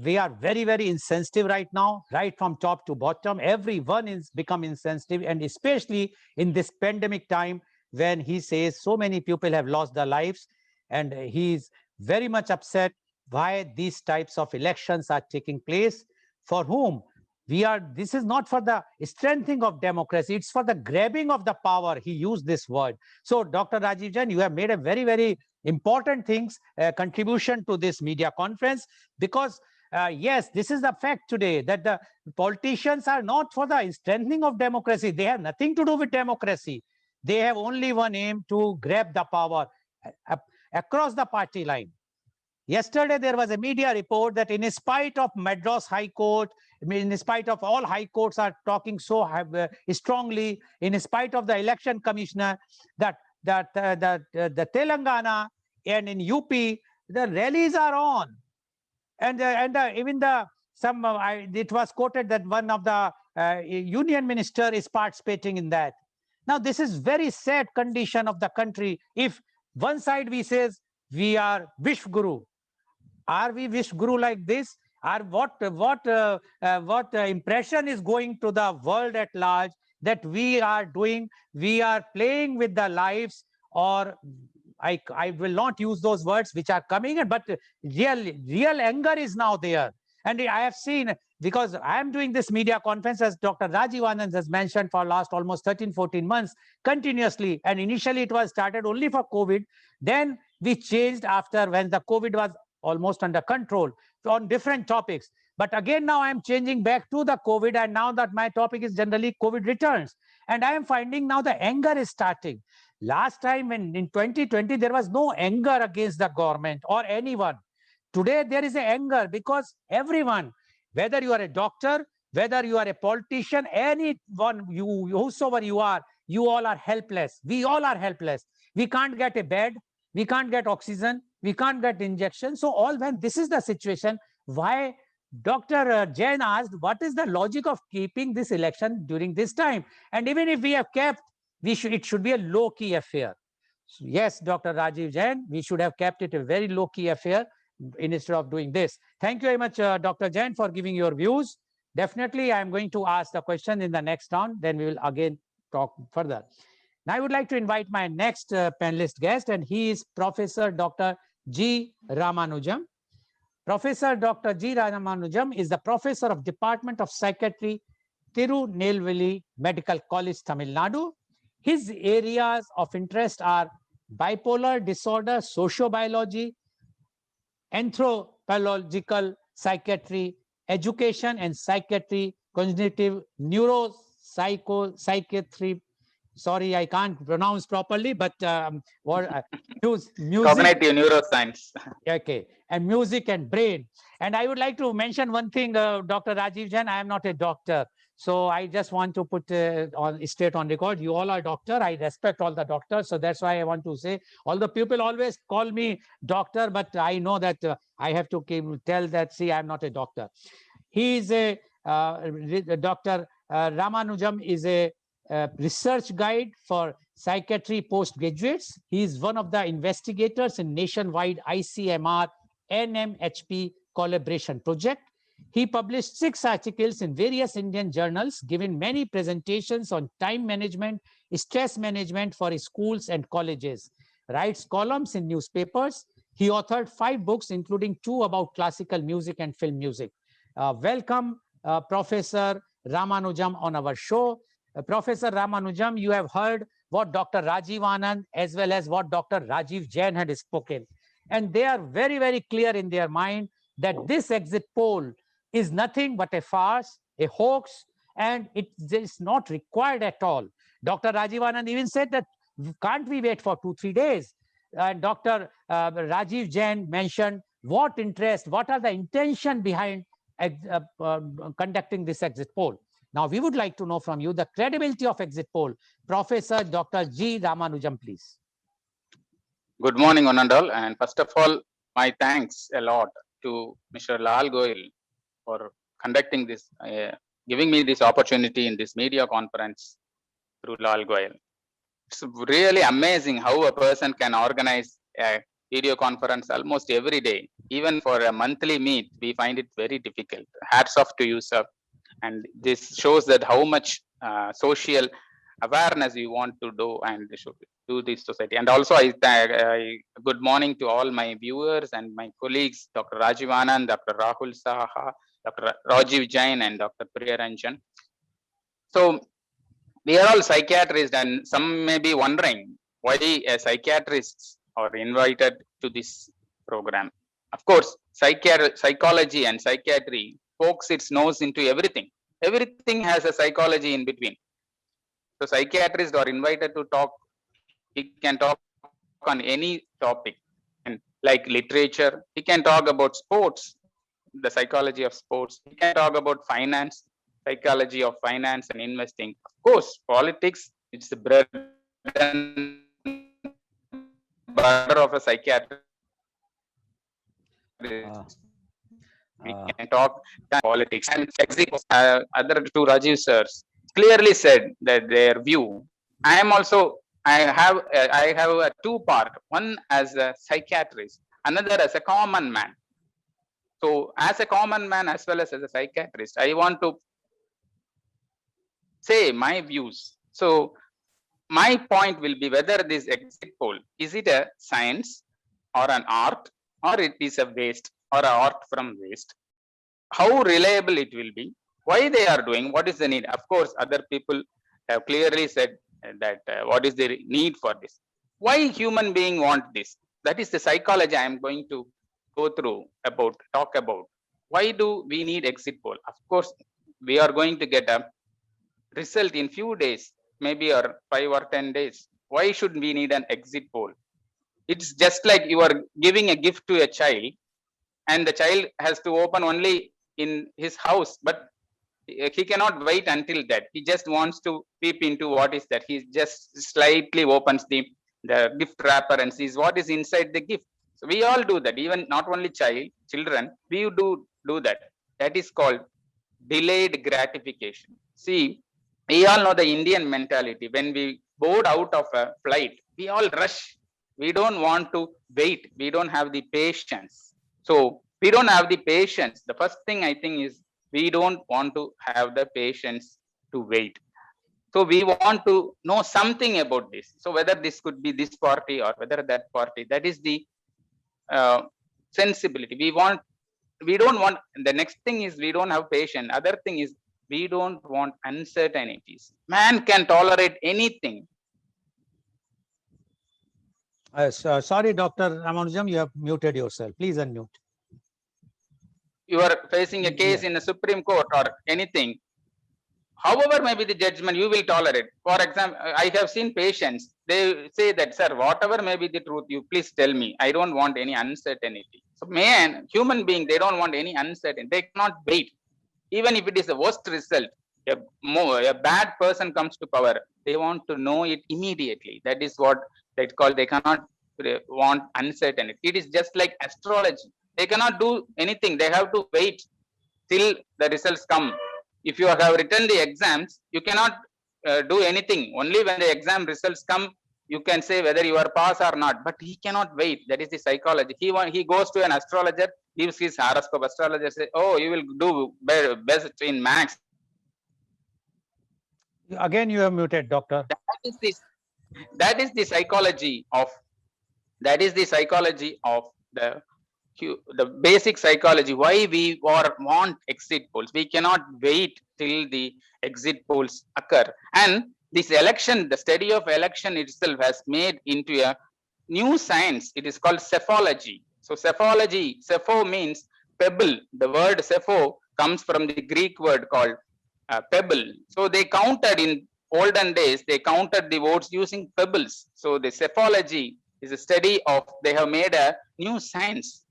Speaker 1: we are very, very insensitive right now, right from top to bottom. Everyone is become insensitive, and especially in this pandemic time when he says so many people have lost their lives, and he's very much upset why these types of elections are taking place. For whom? This is not for the strengthening of democracy, it's for the grabbing of the power. He used this word. So Dr. Rajiv Jain, you have made a very, very important contribution to this media conference, because yes, this is the fact today, that the politicians are not for the strengthening of democracy. They have nothing to do with democracy. They have only one aim: to grab the power across the party line. Yesterday, there was a media report that in spite of Madras High Court, in spite of all high courts are talking so strongly, in spite of the election commissioner, that the Telangana and in UP, the rallies are on. And even it was quoted that one of the union minister is participating in that. Now, this is very sad condition of the country. If one side we says we are Vishwaguru, are we Vishwaguru like this? Or what impression is going to the world at large that we are playing with the lives, or I will not use those words which are coming, but real anger is now there. And I have seen, because I am doing this media conference, as Dr. Rajiv Anand has mentioned, for last almost 13-14 months continuously. And initially it was started only for COVID. Then we changed after when the COVID was almost under control on different topics. But again, now I'm changing back to the COVID, and now that my topic is generally COVID returns. And I am finding now the anger is starting. Last time in 2020, there was no anger against the government or anyone. Today, there is an anger because everyone, whether you are a doctor, whether you are a politician, anyone, whosoever you are, you all are helpless. We all are helpless. We can't get a bed. We can't get oxygen. We can't get injection. So when this is the situation, why Dr. Jain asked, what is the logic of keeping this election during this time? And even if we have kept, it should be a low-key affair. So yes, Dr. Rajiv Jain, we should have kept it a very low-key affair instead of doing this. Thank you very much, Dr. Jain, for giving your views. Definitely, I am going to ask the question in the next round. Then we will again talk further. Now, I would like to invite my next panelist guest, and he is Professor Dr. G. Ramanujam. Professor Dr. G. Ramanujam is the Professor of Department of Psychiatry, Tirunelveli Medical College, Tamil Nadu. His areas of interest are bipolar disorder, sociobiology, anthropological psychiatry, education and psychiatry, cognitive neuropsychiatry. Sorry, I can't pronounce properly, but music.
Speaker 4: Cognitive neuroscience.
Speaker 1: Okay, and music and brain. And I would like to mention one thing, Dr. Rajiv Jain, I am not a doctor. So I just want to put straight on record. You all are doctor. I respect all the doctors. So that's why I want to say, all the people always call me doctor, but I know that I have to tell that, see, I'm not a doctor. He is Dr. Ramanujam is a research guide for psychiatry postgraduates. He is one of the investigators in nationwide ICMR NMHP collaboration project. He published 6 articles in various Indian journals, given many presentations on time management, stress management for schools and colleges, writes columns in newspapers. He authored 5 books, including 2 about classical music and film music. Welcome, Professor Ramanujam, on our show. Professor Ramanujam, you have heard what Dr. Rajiv Anand as well as what Dr. Rajiv Jain had spoken. And they are very, very clear in their mind that this exit poll is nothing but a farce, a hoax, and it is not required at all. Dr. Rajiv Anand even said that can't we wait for 2-3 days? And Dr. Rajiv Jain mentioned what are the intention behind conducting this exit poll. Now, we would like to know from you the credibility of exit poll. Professor Dr. G. Ramanujam, please.
Speaker 4: Good morning, one and all. And first of all, my thanks a lot to Mr. Lal Goyal for conducting this, giving me this opportunity in this media conference through Lal Goyal. It's really amazing how a person can organize a video conference almost every day. Even for a monthly meet, we find it very difficult. Hats off to you, sir. And this shows that how much social awareness you want to do and do this society. And also, good morning to all my viewers and my colleagues, Dr. Rajiv Anand, Dr. Rahul Saha, Dr. Rajiv Jain, and Dr. Priya Ranjan. So, we are all psychiatrists, and some may be wondering why psychiatrists are invited to this program. Of course, psychology and psychiatry pokes its nose into everything. Everything has a psychology in between. So psychiatrists are invited to talk. He can talk on any topic, and like literature. He can talk about sports, the psychology of sports. He can talk about finance, psychology of finance and investing. Of course, politics, it's the bread and butter of a psychiatrist. We can talk politics and other two Rajiv sirs clearly said that their view. I have a two part, one as a psychiatrist, another as a common man. So as a common man as well as a psychiatrist, I want to say my views. So my point will be whether this exit poll, is it a science or an art, or it is a waste or an art from waste? How reliable it will be? Why they are doing? What is the need? Of course, other people have clearly said that what is the need for this? Why human being want this? That is the psychology I am going to go through talk about. Why do we need exit poll? Of course, we are going to get a result in few days, maybe or 5 or 10 days. Why should we need an exit poll? It's just like you are giving a gift to a child, and the child has to open only in his house, but he cannot wait until that. He just wants to peep into what is that. He just slightly opens the gift wrapper and sees what is inside the gift. So we all do that. Even not only children, we do that. That is called delayed gratification. See, we all know the Indian mentality. When we board out of a flight, we all rush. We don't want to wait. We don't have the patience. So we don't have the patience. The first thing I think is we don't want to have the patience to wait. So we want to know something about this. So whether this could be this party or whether that party, that is the sensibility. We don't want, the next thing is we don't have patience. Other thing is we don't want uncertainties. Man can tolerate anything.
Speaker 1: Sorry, Dr. Ramanujam, you have muted yourself. Please unmute.
Speaker 4: You are facing a case in the Supreme Court or anything. However may be the judgment, you will tolerate. For example, I have seen patients, they say that, sir, whatever may be the truth, you please tell me. I don't want any uncertainty. So man, human being, they don't want any uncertainty. They cannot wait. Even if it is the worst result, a bad person comes to power, they want to know it immediately. That is what they call, they cannot want uncertainty. It is just like astrology. They cannot do anything. They have to wait till the results come. If you have written the exams, you cannot do anything. Only when the exam results come, you can say whether you are pass or not. But he cannot wait. That is the psychology. He goes to an astrologer, gives his horoscope. Astrologer says, "Oh, you will do best in maths."
Speaker 1: Again, you have muted, doctor.
Speaker 4: That is the psychology of. That is the psychology of the basic psychology. Why we want exit polls? We cannot wait till the exit polls occur. And this election, the study of election itself has made into a new science. It is called cephology. So cephology, cepho means pebble. The word cepho comes from the Greek word called pebble. So they counted in olden days, they counted the votes using pebbles. So the cephology is a study of, they have made a new science.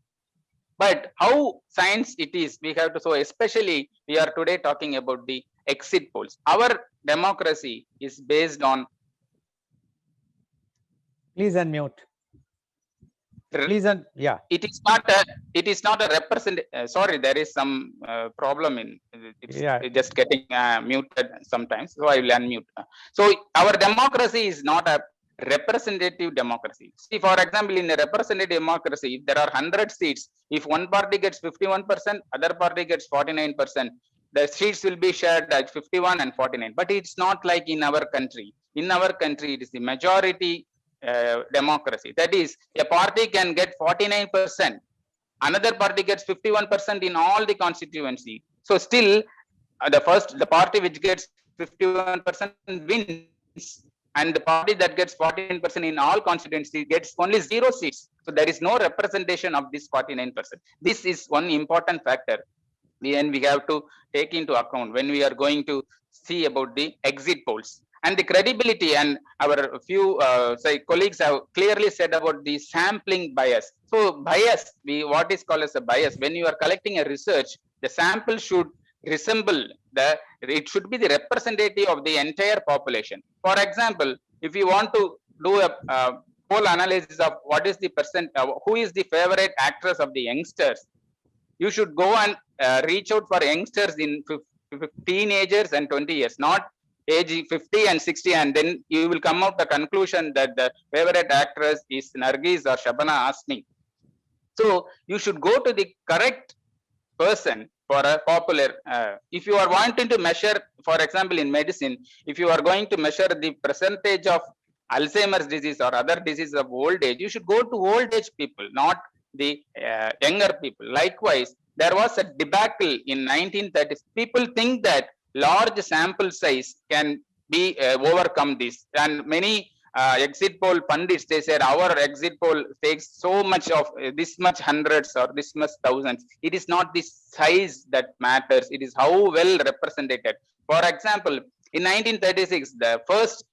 Speaker 4: But how science it is, we have to, so especially we are today talking about the exit polls. Our democracy is based on.
Speaker 1: Please unmute. Please, yeah.
Speaker 4: It is not a represent. Sorry, there is some problem in it's just getting muted sometimes. So I will unmute. So our democracy is not a representative democracy. See, for example, in a representative democracy, if there are 100 seats, if one party gets 51%, other party gets 49%, the seats will be shared at 51 and 49. But it's not like in our country. In our country, it is the majority democracy. That is, a party can get 49%, another party gets 51% in all the constituency. So still, the party which gets 51% wins, and the party that gets 14% in all constituency gets only 0 seats. So there is no representation of this 49%. This is one important factor and we have to take into account when we are going to see about the exit polls. And the credibility, and our few colleagues have clearly said about the sampling bias. So bias, what is called as a bias, when you are collecting a research, the sample should resemble it should be the representative of the entire population. For example, if you want to do a poll analysis of what is the percent, who is the favorite actress of the youngsters, you should go and reach out for youngsters in teenagers and 20 years, not age 50 and 60, and then you will come out the conclusion that the favorite actress is Nargis or Shabana Azmi. So you should go to the correct person for a popular. If you are wanting to measure, for example, in medicine, if you are going to measure the percentage of Alzheimer's disease or other diseases of old age, you should go to old age people, not the younger people. Likewise, there was a debacle in 1930s. People think that large sample size can be overcome this, and many exit poll pundits, they said our exit poll takes so much of this much hundreds or this much thousands. It is not the size that matters, it is how well represented. For example, in 1936, the first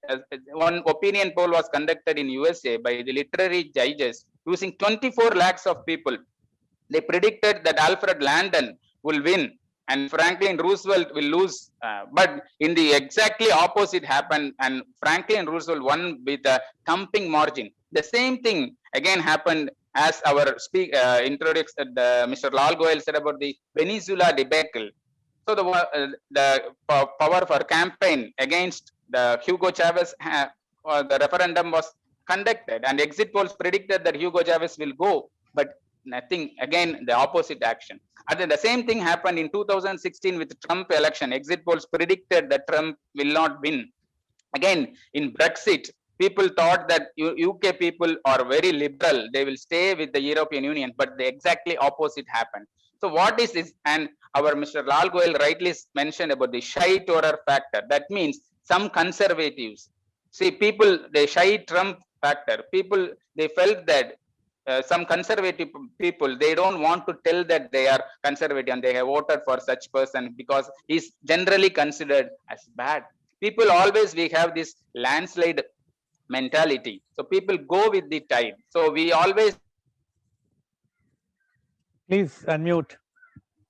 Speaker 4: one opinion poll was conducted in USA by the literary judges using 24 lakhs of people. They predicted that Alfred Landon will win and Franklin Roosevelt will lose, but in the exactly opposite happened, and Franklin Roosevelt won with a thumping margin. The same thing again happened as our introduction, Mr. Lal Goyal said about the Venezuela debacle. So the power for campaign against the Hugo Chavez, the referendum was conducted, and exit polls predicted that Hugo Chavez will go, but nothing, again the opposite action. And then the same thing happened in 2016 with Trump election. Exit polls predicted that Trump will not win. Again, in Brexit, people thought that UK people are very liberal, they will stay with the European Union, but the exactly opposite happened. So what is this? And our Mr. Lal Goyal rightly mentioned about the shy Torer factor. That means some conservatives, see people, the shy Trump factor, people, they felt that some conservative people, they don't want to tell that they are conservative and they have voted for such person because he's generally considered as bad. People always, we have this landslide mentality. So people go with the tide. So we always.
Speaker 1: Please unmute.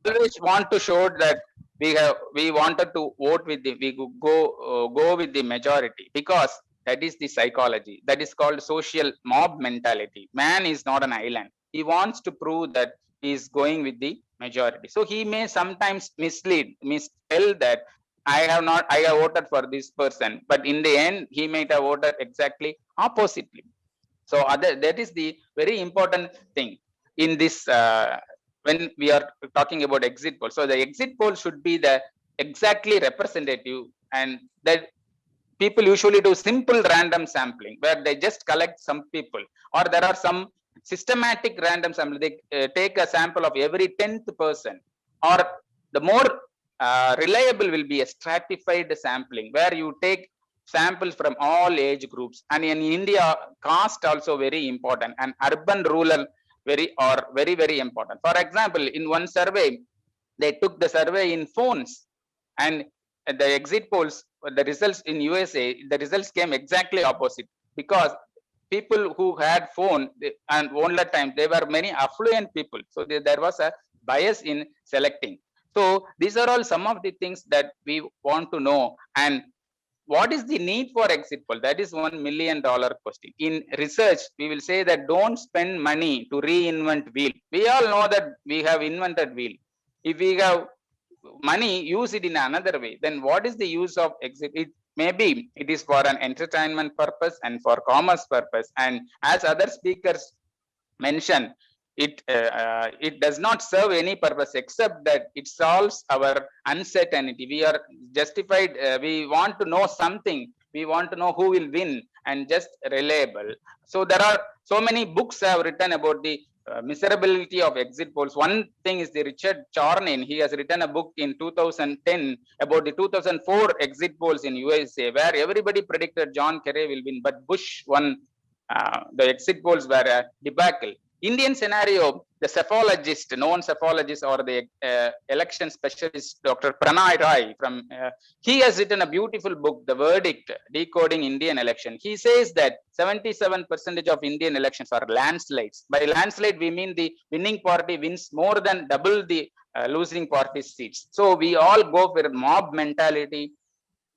Speaker 4: Always want to show that we wanted to vote with the, we go with the majority, because that is the psychology. That is called social mob mentality. Man is not an island. He wants to prove that he is going with the majority. So he may sometimes misspell that I have voted for this person, but in the end, he might have voted exactly oppositely. So that is the very important thing in this, when we are talking about exit poll. So the exit poll should be the exactly representative, and that people usually do simple random sampling where they just collect some people, or there are some systematic random sampling. They take a sample of every 10th person, or the more reliable will be a stratified sampling where you take samples from all age groups. And in India, caste also very important, and urban rural very important. For example, in one survey, they took the survey in phones, and the exit polls, the results in USA, the results came exactly opposite, because people who had phone and older time, they were many affluent people. So there was a bias in selecting. So these are all some of the things that we want to know. And what is the need for exit poll? That is $1 million question. In research, we will say that don't spend money to reinvent wheel. We all know that we have invented wheel. If we have money, use it in another way. Then what is the use of exit? Maybe it is for an entertainment purpose and for commerce purpose. And as other speakers mentioned, it does not serve any purpose except that it solves our uncertainty. We are justified. We want to know something. We want to know who will win, and just reliable. So there are so many books have written about the miserability of exit polls. One thing is the Richard Chornin. He has written a book in 2010 about the 2004 exit polls in USA, where everybody predicted John Kerry will win, but Bush won. The exit polls were a debacle. Indian scenario, the cephalogist, known cephalogist, or the election specialist, Dr. Pranay Rai, he has written a beautiful book, The Verdict, Decoding Indian Election. He says that 77% of Indian elections are landslides. By landslide, we mean the winning party wins more than double the losing party's seats. So we all go for mob mentality.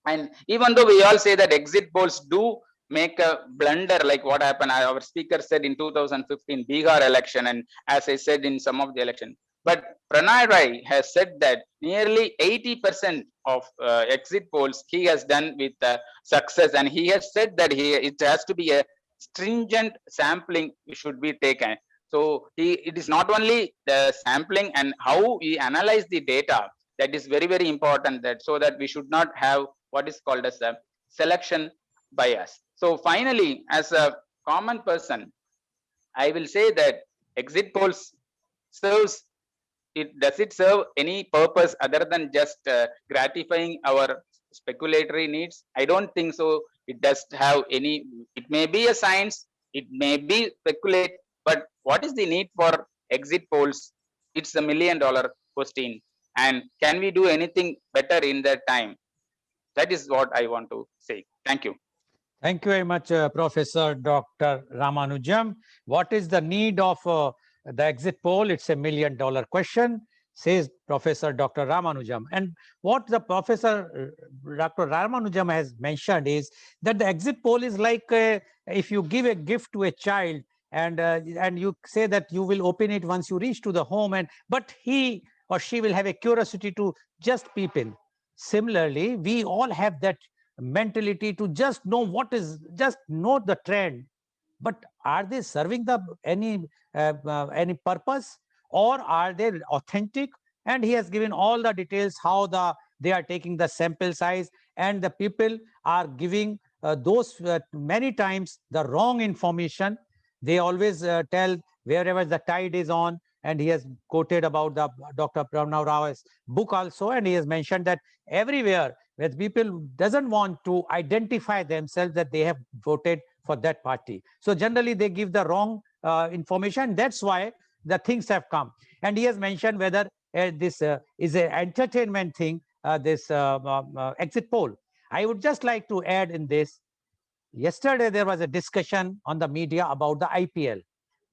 Speaker 4: And even though we all say that exit polls do make a blunder, like what happened, our speaker said in 2015 Bihar election, and as I said in some of the election. But Pranay Rai has said that nearly 80% of exit polls he has done with success, and he has said that it has to be a stringent sampling should be taken. So it is not only the sampling and how we analyze the data that is very important, that so that we should not have what is called as a selection bias. So finally, as a common person, I will say that exit polls does it serve any purpose other than just gratifying our speculatory needs? I don't think so. It does have any, it may be a science, it may be speculate, but what is the need for exit polls? It's $1 million question. And can we do anything better in that time? That is what I want to say. Thank you.
Speaker 1: Thank you very much, Professor Dr. Ramanujam. What is the need of the exit poll? It's $1 million question, says Professor Dr. Ramanujam. And what the Professor Dr. Ramanujam has mentioned is that the exit poll is like if you give a gift to a child and you say that you will open it once you reach to the home, but he or she will have a curiosity to just peep in. Similarly, we all have that mentality to just know just know the trend, but are they serving any purpose, or are they authentic? And he has given all the details how they are taking the sample size, and the people are giving those many times the wrong information. They always tell wherever the tide is on, and he has quoted about the Dr. Pranay Rai's book also, and he has mentioned that everywhere where people doesn't want to identify themselves that they have voted for that party. So generally they give the wrong information. That's why the things have come. And he has mentioned whether this is an entertainment thing, this exit poll. I would just like to add in this. Yesterday there was a discussion on the media about the IPL.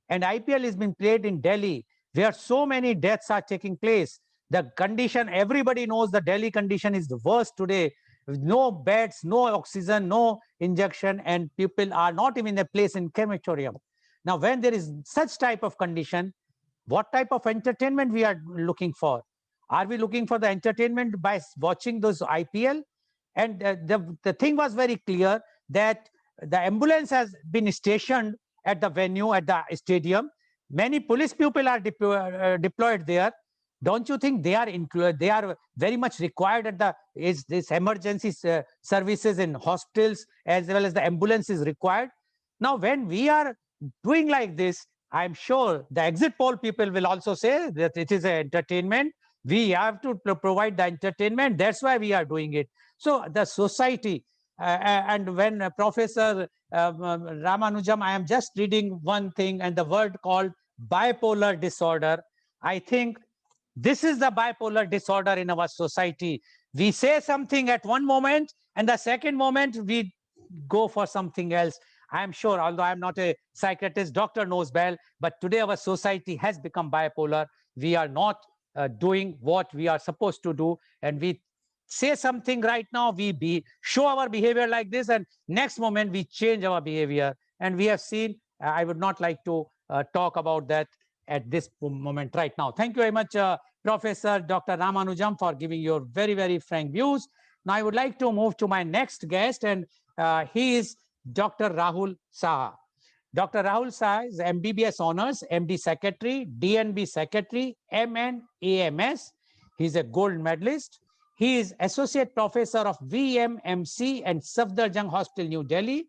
Speaker 1: And IPL is being played in Delhi, where so many deaths are taking place. The condition, everybody knows the Delhi condition is the worst today. With no beds, no oxygen, no injection, and people are not even a place in crematorium. Now, when there is such type of condition, what type of entertainment we are looking for? Are we looking for the entertainment by watching those IPL? And the thing was very clear that the ambulance has been stationed at the venue, at the stadium. Many police people are deployed there. Don't you think they are very much required at this emergency services in hospitals, as well as the ambulance is required? Now, when we are doing like this, I'm sure the exit poll people will also say that it is an entertainment. We have to provide the entertainment. That's why we are doing it. So the society, And when Professor Ramanujam, I am just reading one thing and the word called bipolar disorder. I think this is the bipolar disorder in our society. We say something at one moment, and the second moment we go for something else. I am sure, although I am not a psychiatrist, doctor knows well, but today our society has become bipolar. We are not doing what we are supposed to do, and we say something right now, show our behavior like this, and next moment we change our behavior. And we have seen, I would not like to talk about that at this moment right now. Thank you very much, Professor Dr. Ramanujam, for giving your very, very frank views. Now I would like to move to my next guest, and he is Dr. Rahul Saha. Dr. Rahul Saha is MBBS Honors, MD Secretary, DNB Secretary, MN AMS. He's a gold medalist. He is Associate Professor of VMMC and Safdarjung Hospital, New Delhi.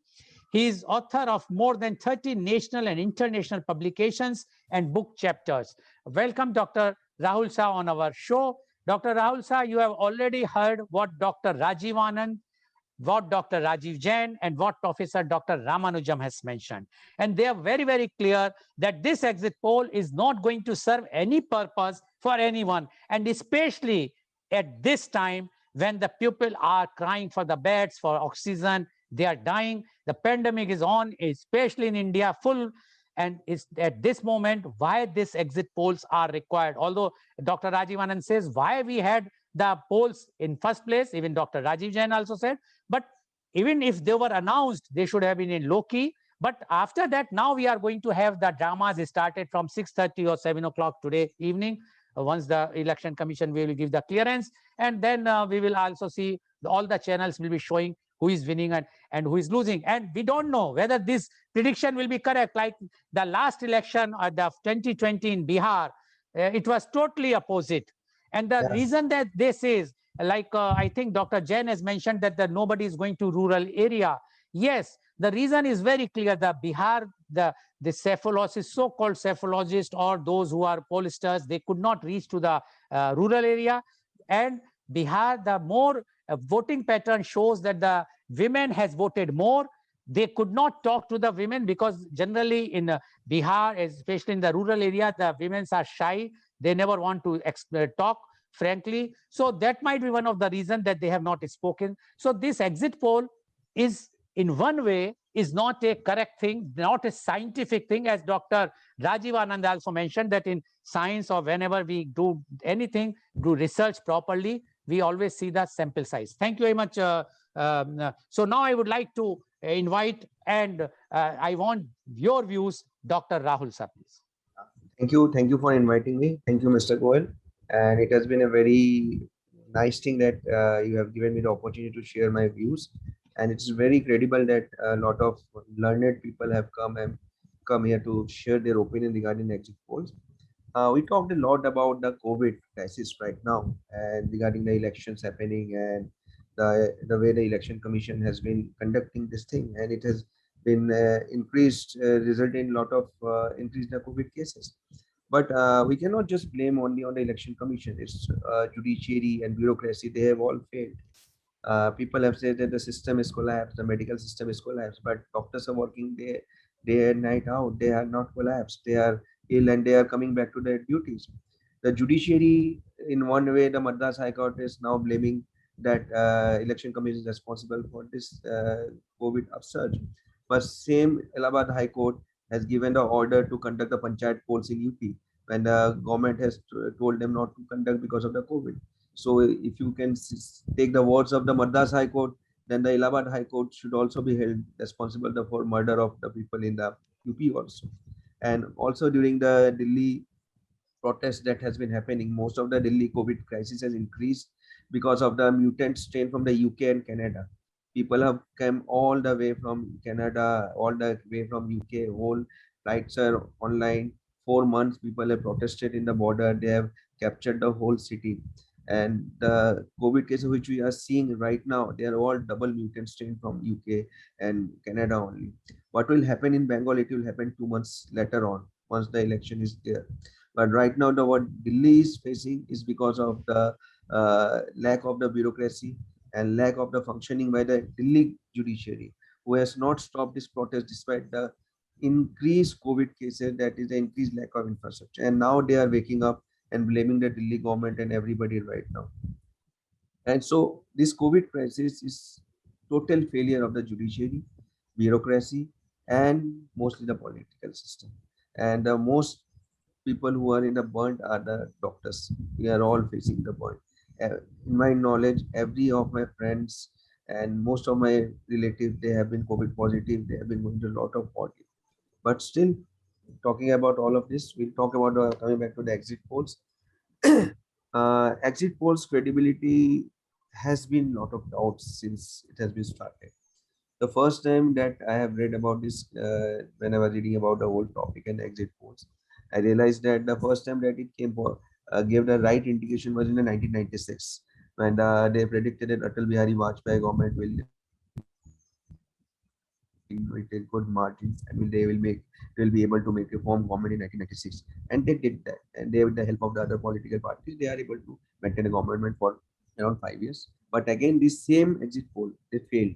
Speaker 1: He is author of more than 30 national and international publications and book chapters. Welcome, Dr. Rahul Saha, on our show. Dr. Rahul Saha, you have already heard what Dr. Rajiv Anand, what Dr. Rajiv Jain, and what Professor Dr. Ramanujam has mentioned. And they are very, very clear that this exit poll is not going to serve any purpose for anyone. And especially at this time when the people are crying for the beds, for oxygen, they are dying. The pandemic is on, especially in India, full. And it's at this moment why these exit polls are required. Although Dr. Rajiv Anand says why we had the polls in first place, even Dr. Rajiv Jain also said, but even if they were announced, they should have been in low key. But after that, now we are going to have the dramas started from 6:30 or 7 o'clock today evening. Once the election commission will give the clearance, and then we will also see all the channels will be showing who is winning and who is losing. And we don't know whether this prediction will be correct. Like the last election, the 2020 in Bihar, it was totally opposite. And the reason that they say, like I think Dr. Jain has mentioned that nobody is going to rural area. Yes, the reason is very clear. The Bihar, the cephalologists, so-called cephalogists, or those who are pollsters, they could not reach to the rural area. And Bihar, the more voting pattern shows that the women has voted more. They could not talk to the women because generally in Bihar, especially in the rural area, the women are shy. They never want to talk frankly. So that might be one of the reasons that they have not spoken. So this exit poll is in one way is not a correct thing, not a scientific thing, as Dr. Rajiv Anand also mentioned that in science or whenever we do anything, do research properly, we always see the sample size. Thank you very much. So now I would like to invite and I want your views, Dr. Rahul Saha, please.
Speaker 5: Thank you for inviting me. Thank you, Mr. Goel. And it has been a very nice thing that you have given me the opportunity to share my views. And it's very credible that a lot of learned people have come here to share their opinion regarding exit polls. We talked a lot about the COVID crisis right now and regarding the elections happening and the way the election commission has been conducting this thing, and it has been increased, resulting in a lot of increase in the COVID cases. But we cannot just blame only on the election commission. It's judiciary and bureaucracy, they have all failed. People have said that the system is collapsed, the medical system is collapsed, but doctors are working day and night out. They are not collapsed. They are ill and they are coming back to their duties. The judiciary, in one way, the Madras High Court is now blaming that election commission is responsible for this COVID upsurge. But same Allahabad High Court has given the order to conduct the panchayat polls in UP when the government has told them not to conduct because of the COVID. So if you can take the words of the Madras High Court, then the Allahabad High Court should also be held responsible for murder of the people in the UP also. And also during the Delhi protest that has been happening, most of the Delhi COVID crisis has increased because of the mutant strain from the UK and Canada. People have come all the way from Canada, all the way from UK, whole flights are online. 4 months people have protested in the border, they have captured the whole city. And the COVID cases which we are seeing right now, they are all double mutant strain from UK and Canada only. What will happen in Bengal, it will happen 2 months later on, once the election is there. But right now, what Delhi is facing is because of the lack of the bureaucracy, and lack of the functioning by the Delhi judiciary, who has not stopped this protest despite the increased COVID cases, that is the increased lack of infrastructure. And now they are waking up and blaming the Delhi government and everybody right now. And so this COVID crisis is total failure of the judiciary, bureaucracy, and mostly the political system. And the most people who are in the burnt are the doctors. We are all facing the burnt. In my knowledge, every of my friends and most of my relatives, they have been COVID positive. They have been going to a lot of body. But still, talking about all of this, we'll talk about coming back to the exit polls. Exit polls credibility has been lot of doubts since it has been started. The first time that I have read about this, when I was reading about the whole topic and exit polls, I realized that the first time that it came for gave the right indication was in the 1996, when they predicted that Atal Bihari Vajpayee government will with a good margin and will be able to make reform government in 1996, and they did that, and they, with the help of the other political parties, they are able to maintain a government for around 5 years. But again, this same exit poll, they failed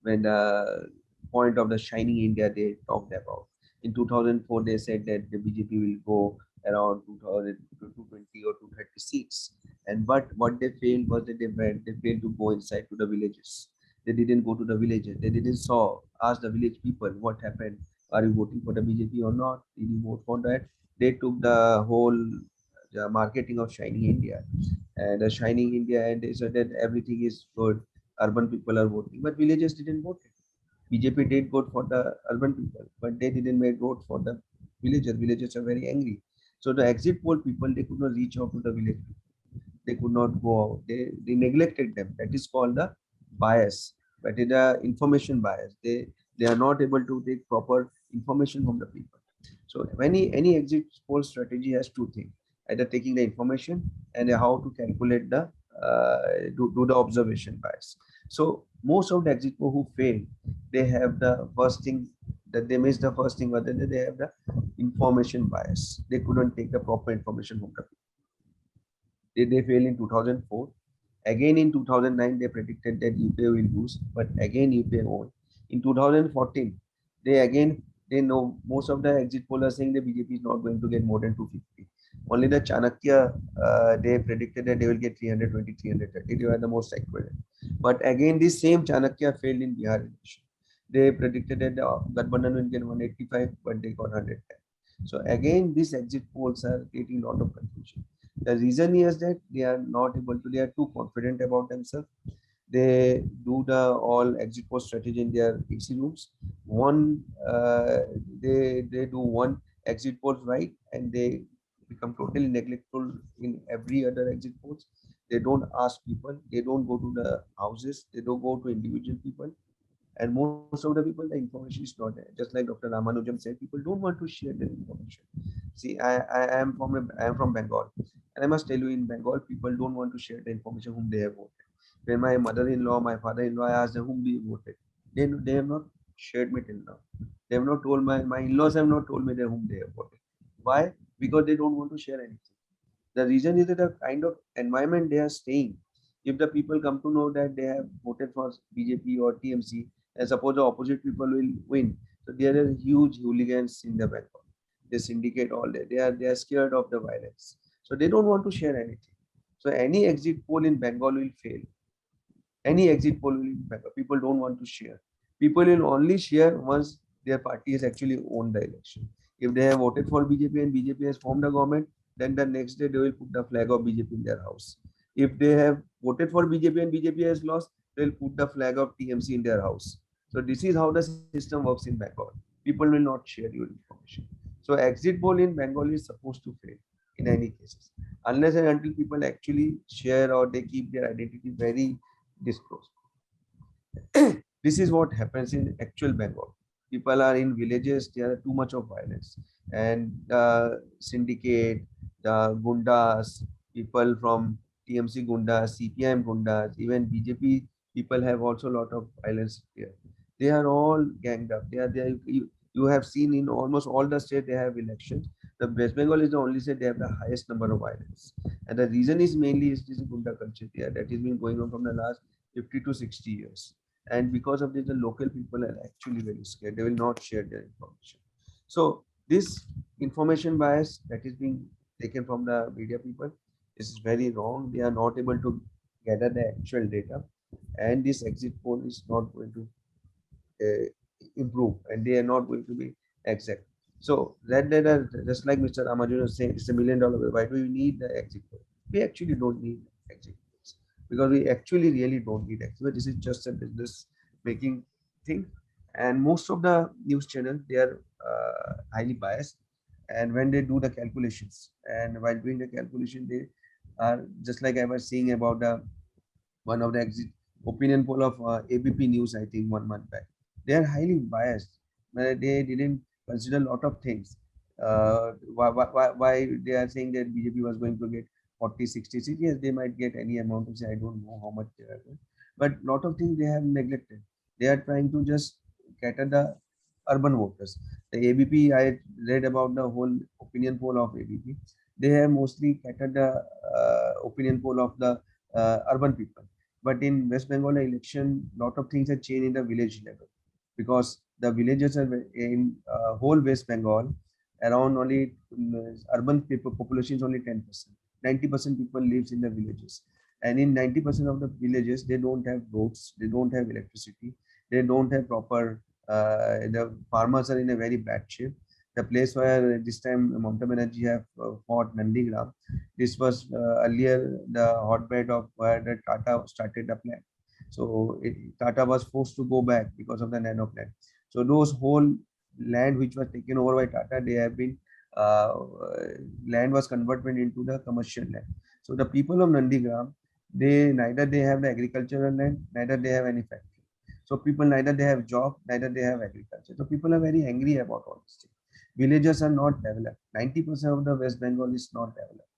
Speaker 5: when the point of the shining India they talked about. In 2004, they said that the BJP will go around 2000 to 220 or 230 seats. And but what they failed was that they failed to go inside to the villages. They didn't go to the villages. They didn't ask the village people what happened. Are you voting for the BJP or not? Did you vote for that? They took the whole marketing of Shining India and Shining India, and they said that everything is good. Urban people are voting, but villages didn't vote. BJP did vote for the urban people, but they didn't make vote for the villagers. Villagers are very angry. So the exit poll people, they could not reach out to the village people. They could not go out. They neglected them. That is called the bias. But it is the information bias. They are not able to take proper information from the people. So any exit poll strategy has two things: either taking the information and how to calculate the do the observation bias. So most of the exit poll who fail, they have the first thing that they miss the first thing, other than they have the information bias. They couldn't take the proper information from the people. They failed in 2004. Again in 2009, they predicted that UPA will lose, but again UPA won. In 2014, they know most of the exit polls are saying the BJP is not going to get more than 250. Only the Chanakya, they predicted that they will get 320, 330. They were the most accurate. But again, this same Chanakya failed in Bihar election. They predicted that the Gathbandhan will get 185, but they got 110. So again, these exit polls are creating a lot of confusion. The reason is that they are not able to, they are too confident about themselves. They do the all exit poll strategy in their AC rooms. They do one exit poll right, and they become totally neglectful in every other exit polls. They don't ask people. They don't go to the houses. They don't go to individual people. And most of the people, the information is not there. Just like Dr. Ramanujam said, people don't want to share their information. See, I am from Bengal, and I must tell you, in Bengal, people don't want to share the information whom they have voted. When my mother-in-law, my father-in-law, I asked them whom they voted. They have not shared me till now. They have not told my in-laws have not told me that whom they have voted. Why? Because they don't want to share anything. The reason is that the kind of environment they are staying. If the people come to know that they have voted for BJP or TMC, and suppose the opposite people will win, so there are huge hooligans in the Bengal. They syndicate all day. They are scared of the violence, so they don't want to share anything. So any exit poll in Bengal will fail. Any exit poll will in Bengal. People don't want to share. People will only share once their party has actually won the election. If they have voted for BJP and BJP has formed a government, then the next day they will put the flag of BJP in their house. If they have voted for BJP and BJP has lost, they will put the flag of TMC in their house. So this is how the system works in Bengal. People will not share your information. So exit poll in Bengal is supposed to fail in any cases, unless and until people actually share or they keep their identity very disclosed. This is what happens in actual Bengal. People are in villages, there are too much of violence, and the syndicate, the gundas, people from TMC gundas, CPIM gundas, even BJP people have also a lot of violence here. They are all ganged up. They are there. You have seen in almost all the states they have elections. The West Bengal is the only state they have the highest number of violence, and the reason is mainly is this gunda culture there that has been going on from the last 50 to 60 years. And because of this, the local people are actually very scared. They will not share their information. So this information bias that is being taken from the media people is very wrong. They are not able to gather the actual data, and this exit poll is not going to improve, and they are not going to be exact. So that are just like Mr. Amarjun was saying, it's $1 million. Why do we need the exit poll? We actually don't need exit polls because we actually really don't need exit. This is just a business making thing, and most of the news channels, they are highly biased. And when they do the calculations, and while doing the calculation, they are just like I was saying about the one of the exit opinion poll of ABP News, I think 1 month back. They are highly biased. They didn't consider a lot of things. Why they are saying that BJP was going to get 40, 60 seats? Yes, they might get any amount of, say, I don't know how much they are going. But a lot of things they have neglected. They are trying to just cater the urban voters. The ABP, I read about the whole opinion poll of ABP. They have mostly catered the opinion poll of the urban people. But in West Bengal election, lot of things have changed in the village level, because the villages are in whole West Bengal, around only urban people population is only 10%. 90% people lives in the villages, and in 90% of the villages, they don't have roads, they don't have electricity, they don't have proper. The farmers are in a very bad shape. The place where this time Mamata Banerjee have fought Nandigram, this was earlier the hotbed of where the Tata started the plant. So Tata was forced to go back because of the nano plant. So those whole land which was taken over by Tata, they have been land was converted into the commercial land. So the people of Nandigram, they neither they have the agricultural land, neither they have any factory. So people neither they have job, neither they have agriculture. So people are very angry about all this thing. Villages are not developed. 90% of the West Bengal is not developed.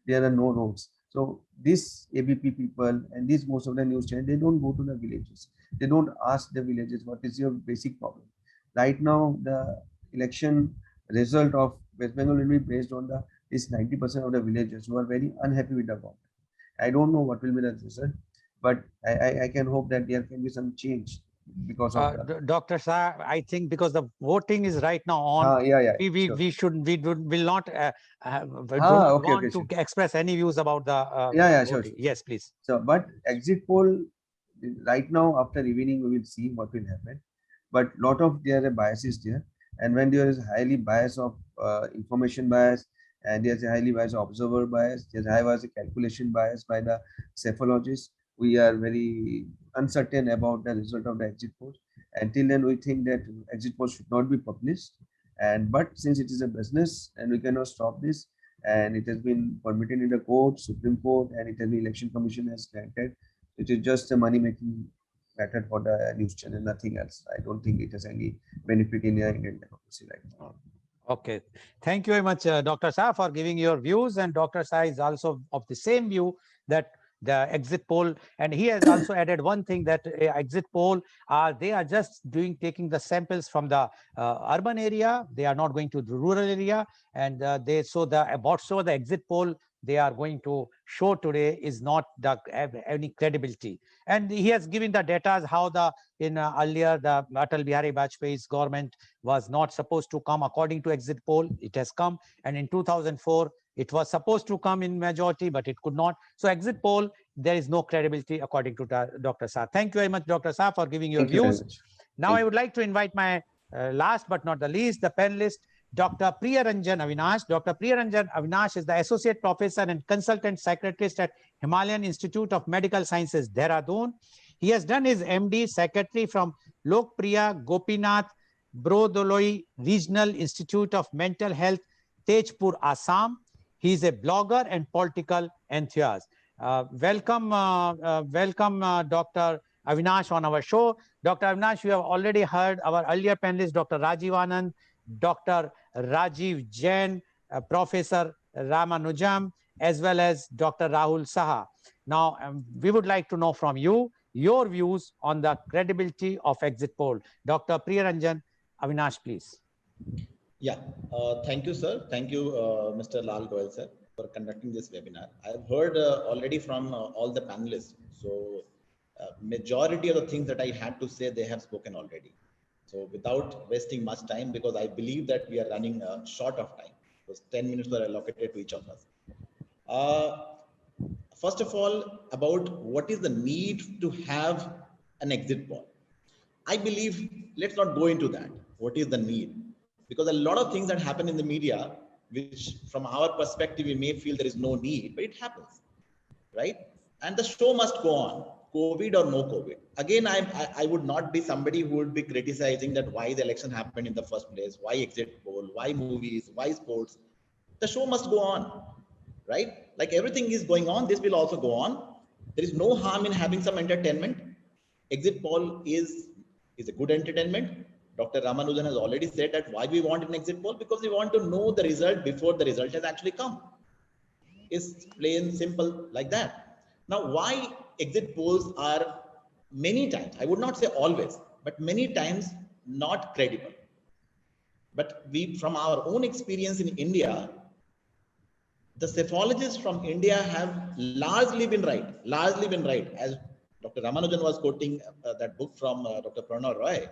Speaker 5: There are no roads. So this ABP people and these most of the news channels, they don't go to the villages. They don't ask the villages what is your basic problem. Right now, the election result of West Bengal will be based on the this 90% of the villagers who are very unhappy with the government. I don't know what will be the result, but I can hope that there can be some change because of the.
Speaker 1: Dr. Shah, I think because the voting is right now on,
Speaker 5: Yeah,
Speaker 1: we
Speaker 5: sure.
Speaker 1: we should we will not do
Speaker 5: Ah,
Speaker 1: not
Speaker 5: okay,
Speaker 1: want
Speaker 5: okay,
Speaker 1: to
Speaker 5: sure.
Speaker 1: express any views about the
Speaker 5: Yeah, sure.
Speaker 1: voting. Yes, please.
Speaker 5: So, but exit poll right now after evening we will see what will happen. But lot of there are biases there, and when there is highly bias of information bias, and there's a highly bias observer bias, there's high bias calculation bias by the cephalogist, we are very uncertain about the result of the exit poll. Until then, we think that exit poll should not be published. And but since it is a business and we cannot stop this, and it has been permitted in the court, Supreme Court, and it has been Election Commission has granted. It is just a money-making matter for the news channel, nothing else. I don't think it has any benefit in Indian democracy right now.
Speaker 1: Okay. Thank you very much, Dr. Shah, for giving your views. And Dr. Shah is also of the same view that the exit poll, and he has also added one thing that exit poll, they are just taking the samples from the urban area. They are not going to the rural area. And so the exit poll they are going to show today is not any credibility. And he has given the data how earlier the Atal Bihari Vajpayee's government was not supposed to come according to exit poll. It has come, and in 2004 it was supposed to come in majority, but it could not. So exit poll, there is no credibility according to Dr. Shah. Thank you very much, Dr. Shah, for giving your views. Now I would like to invite my last but not the least, the panelist, Dr. Priyaranjan Avinash. Dr. Priyaranjan Avinash is the Associate Professor and Consultant Psychiatrist at Himalayan Institute of Medical Sciences, Dehradun. He has done his MD Secretary from Lokpriya Gopinath Brodoloi Regional Institute of Mental Health, Tejpur, Assam. He is a blogger and political enthusiast. Welcome, Dr. Avinash on our show. Dr. Avinash, you have already heard our earlier panelists, Dr. Rajiv Anand, Dr. Rajiv Jain, Professor Ramanujam, as well as Dr. Rahul Saha. Now, we would like to know from you your views on the credibility of exit poll. Dr. Priyaranjan Avinash, please.
Speaker 6: Yeah, thank you, sir. Thank you, Mr. Lal Goyal, sir, for conducting this webinar. I have heard already from all the panelists. So majority of the things that I had to say, they have spoken already. So without wasting much time, because I believe that we are running short of time, because 10 minutes were allocated to each of us. First of all, about what is the need to have an exit poll. I believe, let's not go into that. What is the need? Because a lot of things that happen in the media, which from our perspective, we may feel there is no need, but it happens, right? And the show must go on, COVID or no COVID. Again, I would not be somebody who would be criticizing that why the election happened in the first place, why exit poll, why movies, why sports. The show must go on, right? Like everything is going on, this will also go on. There is no harm in having some entertainment. Exit poll is a good entertainment. Dr. Ramanujan has already said that why we want an exit poll, because we want to know the result before the result has actually come. It's plain simple like that. Now, why exit polls are many times, I would not say always, but many times not credible. But we, from our own experience in India, the psephologists from India have largely been right, as Dr. Ramanujan was quoting that book from Dr. Pranav Roy.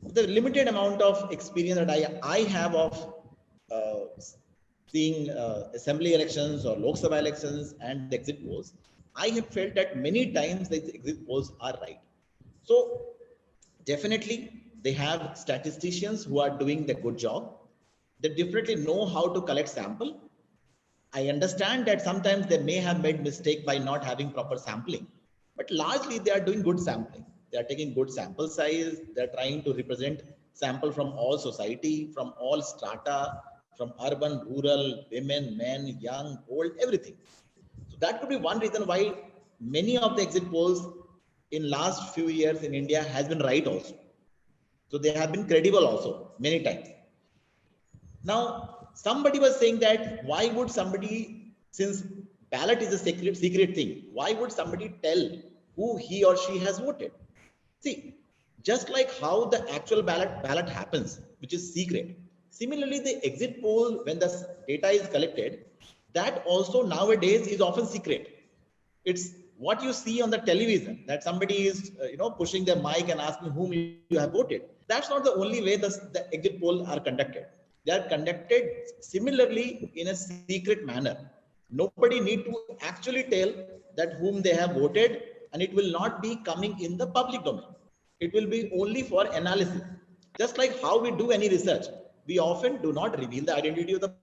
Speaker 6: The limited amount of experience that I have of seeing assembly elections or Lok Sabha elections and the exit polls, I have felt that many times the exit polls are right. So definitely they have statisticians who are doing the good job. They definitely know how to collect sample. I understand that sometimes they may have made mistake by not having proper sampling, but largely they are doing good sampling. They are taking good sample size. They are trying to represent sample from all society, from all strata, from urban, rural, women, men, young, old, everything. So that could be one reason why many of the exit polls in last few years in India has been right also. So they have been credible also many times. Now, somebody was saying that why would somebody, since ballot is a secret thing, why would somebody tell who he or she has voted? See, just like how the actual ballot happens, which is secret. Similarly, the exit poll, when the data is collected, that also nowadays is often secret. It's what you see on the television, that somebody is pushing their mic and asking whom you have voted. That's not the only way the exit poll are conducted. They are conducted similarly in a secret manner. Nobody need to actually tell that whom they have voted, and it will not be coming in the public domain. It will be only for analysis. Just like how we do any research, we often do not reveal the identity of the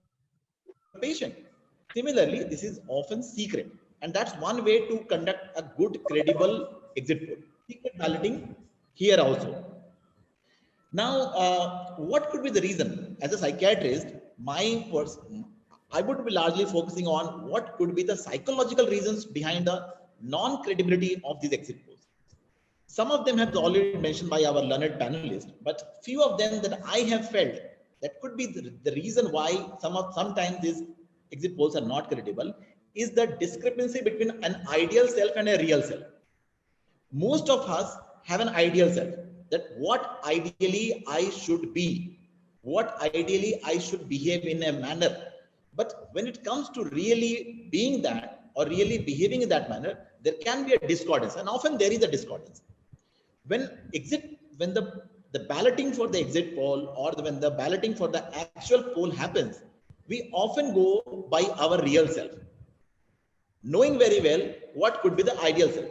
Speaker 6: patient. Similarly, this is often secret, and that's one way to conduct a good, credible exit poll. Secret balloting here also. Now, what could be the reason? As a psychiatrist, I would be largely focusing on what could be the psychological reasons behind the non-credibility of these exit polls. Some of them have already mentioned by our learned panelists, but few of them that I have felt that could be the reason why sometimes these exit polls are not credible is the discrepancy between an ideal self and a real self. Most of us have an ideal self, that what ideally I should be, what ideally I should behave in a manner. But when it comes to really being that or really behaving in that manner, there can be a discordance, and often there is a discordance. When the balloting for the exit poll or when the balloting for the actual poll happens, we often go by our real self, knowing very well what could be the ideal self.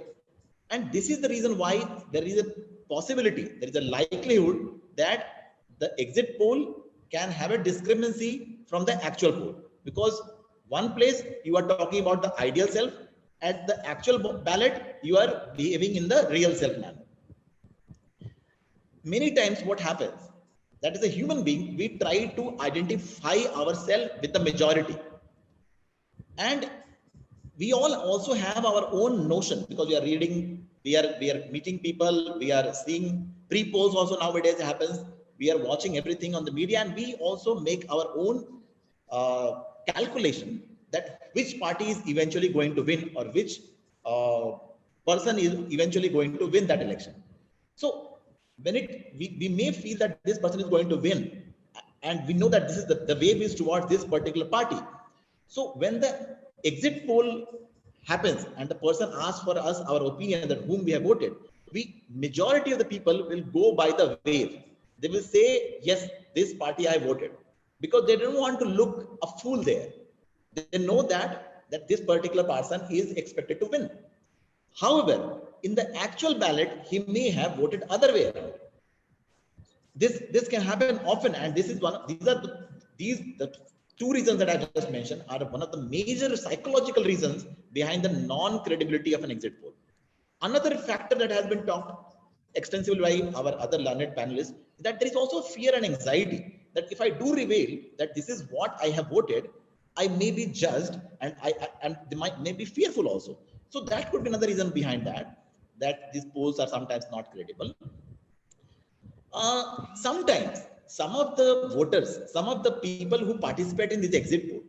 Speaker 6: And this is the reason why there is a possibility, there is a likelihood that the exit poll can have a discrepancy from the actual poll, because one place you are talking about the ideal self, at the actual ballot you are behaving in the real self manner. Many times what happens, that is a human being, we try to identify ourselves with the majority, and we all also have our own notion, because we are reading, we are meeting people, we are seeing pre-polls also nowadays happens, we are watching everything on the media, and we also make our own calculation that which party is eventually going to win, or which person is eventually going to win that election. So when we may feel that this person is going to win, and we know that this is the wave is towards this particular party. So when the exit poll happens and the person asks for us our opinion that whom we have voted, majority of the people will go by the wave. They will say, yes, this party I voted, because they don't want to look a fool there. They know that this particular person is expected to win. However, in the actual ballot, he may have voted other way around. This can happen often, and this is the two reasons that I just mentioned are one of the major psychological reasons behind the non-credibility of an exit poll. Another factor that has been talked extensively by our other learned panelists is that there is also fear and anxiety that if I do reveal that this is what I have voted, I may be judged, and they may be fearful also. So that could be another reason behind that these polls are sometimes not credible. Sometimes some of the voters, some of the people who participate in this exit poll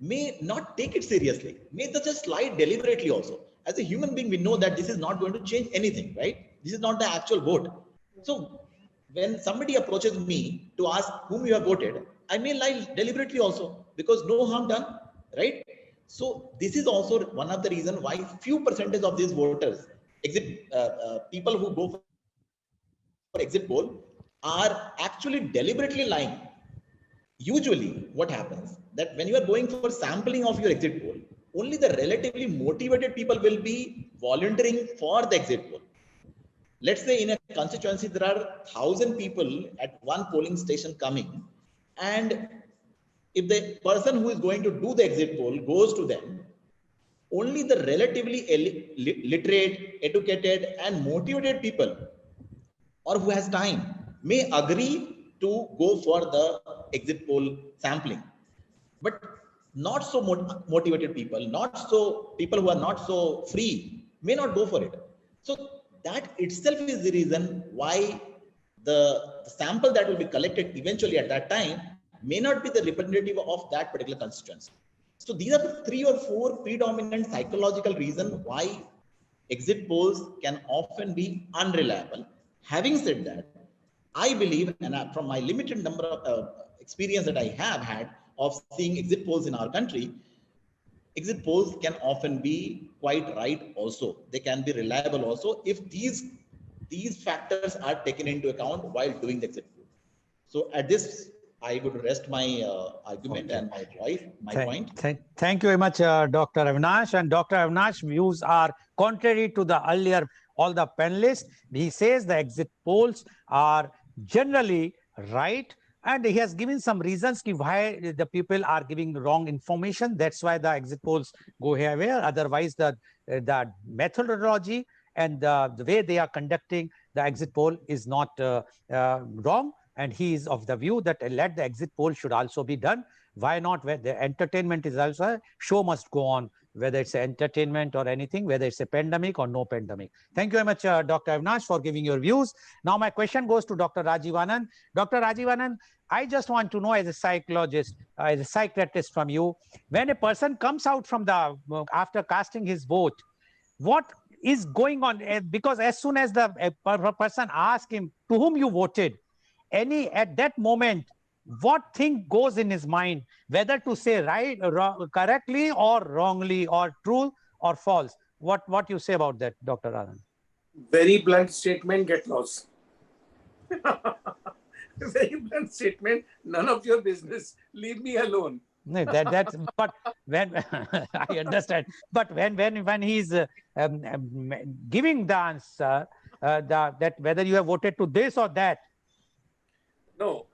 Speaker 6: may not take it seriously, may just lie deliberately also. As a human being, we know that this is not going to change anything, right? This is not the actual vote. So when somebody approaches me to ask whom you have voted, I may lie deliberately also because no harm done, right? So this is also one of the reasons why few percentage of these voters, people who go for exit poll are actually deliberately lying. Usually what happens that when you are going for sampling of your exit poll, only the relatively motivated people will be volunteering for the exit poll. Let's say in a constituency, there are 1,000 people at one polling station coming, and if the person who is going to do the exit poll goes to them, only the relatively literate, educated, and motivated people, or who has time, may agree to go for the exit poll sampling. But not so motivated people, people who are not so free, may not go for it. So that itself is the reason why the sample that will be collected eventually at that time may not be the representative of that particular constituency. So these are the 3 or 4 predominant psychological reasons why exit polls can often be unreliable. Having said that, I believe, and from my limited number of experience that I have had of seeing exit polls in our country, exit polls can often be quite right also. They can be reliable also if these factors are taken into account while doing the exit poll. So at this, I would rest my argument and my point.
Speaker 1: Thank you very much, Dr. Avinash. And Dr. Avinash's views are contrary to the earlier, all the panelists. He says the exit polls are generally right, and he has given some reasons why the people are giving wrong information. That's why the exit polls go here. Otherwise, the methodology and the way they are conducting the exit poll is not wrong. And he is of the view that let the exit poll should also be done. Why not? Where the entertainment is also, show must go on, whether it's entertainment or anything, whether it's a pandemic or no pandemic. Thank you very much, Dr. Avinash, for giving your views. Now my question goes to Dr. Rajiv Anand. Dr. Rajiv Anand, I just want to know, as a psychologist, as a psychiatrist from you, when a person comes out from the, after casting his vote, what is going on? Because as soon as the person asks him to whom you voted, at that moment, what thing goes in his mind, whether to say right, wrong, correctly or wrongly, or true or false? What you say about that, Dr. Anand?
Speaker 2: Very blunt statement, get lost. Very blunt statement, none of your business, leave me alone.
Speaker 1: No, that's but when I understand, but when he's giving the answer, that whether you have voted to this or that.
Speaker 2: No,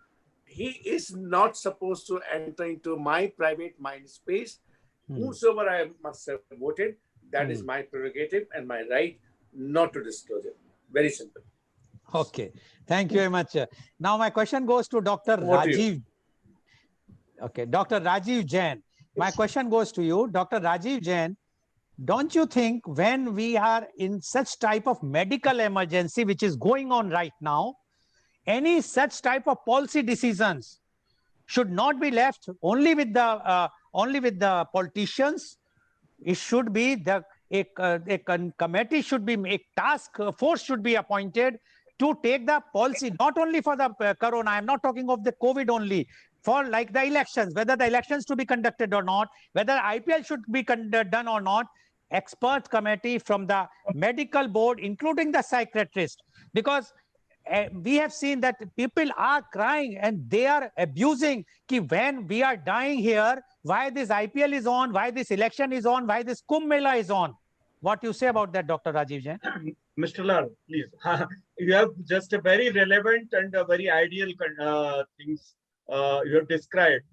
Speaker 2: he is not supposed to enter into my private mind space. Whosoever I must have voted, that is my prerogative and my right not to disclose it. Very simple.
Speaker 1: Okay, thank you very much. Now my question goes to Dr. Rajiv. Okay, Dr. Rajiv Jain. My question goes to you, Dr. Rajiv Jain. Don't you think when we are in such type of medical emergency, which is going on right now, any such type of policy decisions should not be left only with the politicians? It should be a committee should be, a task force should be appointed to take the policy, not only for the corona. I'm not talking of the COVID only, for like the elections, whether the elections to be conducted or not, whether IPL should be done or not. expert committee from the medical board, including the psychiatrist, because we have seen that people are crying and they are abusing ki when we are dying here, why this IPL is on, why this election is on, why this Kumbh Mela is on. What you say about that, Dr. Rajiv Jain?
Speaker 3: Mr. Lal, please. You have just a very relevant and a very ideal things you have described.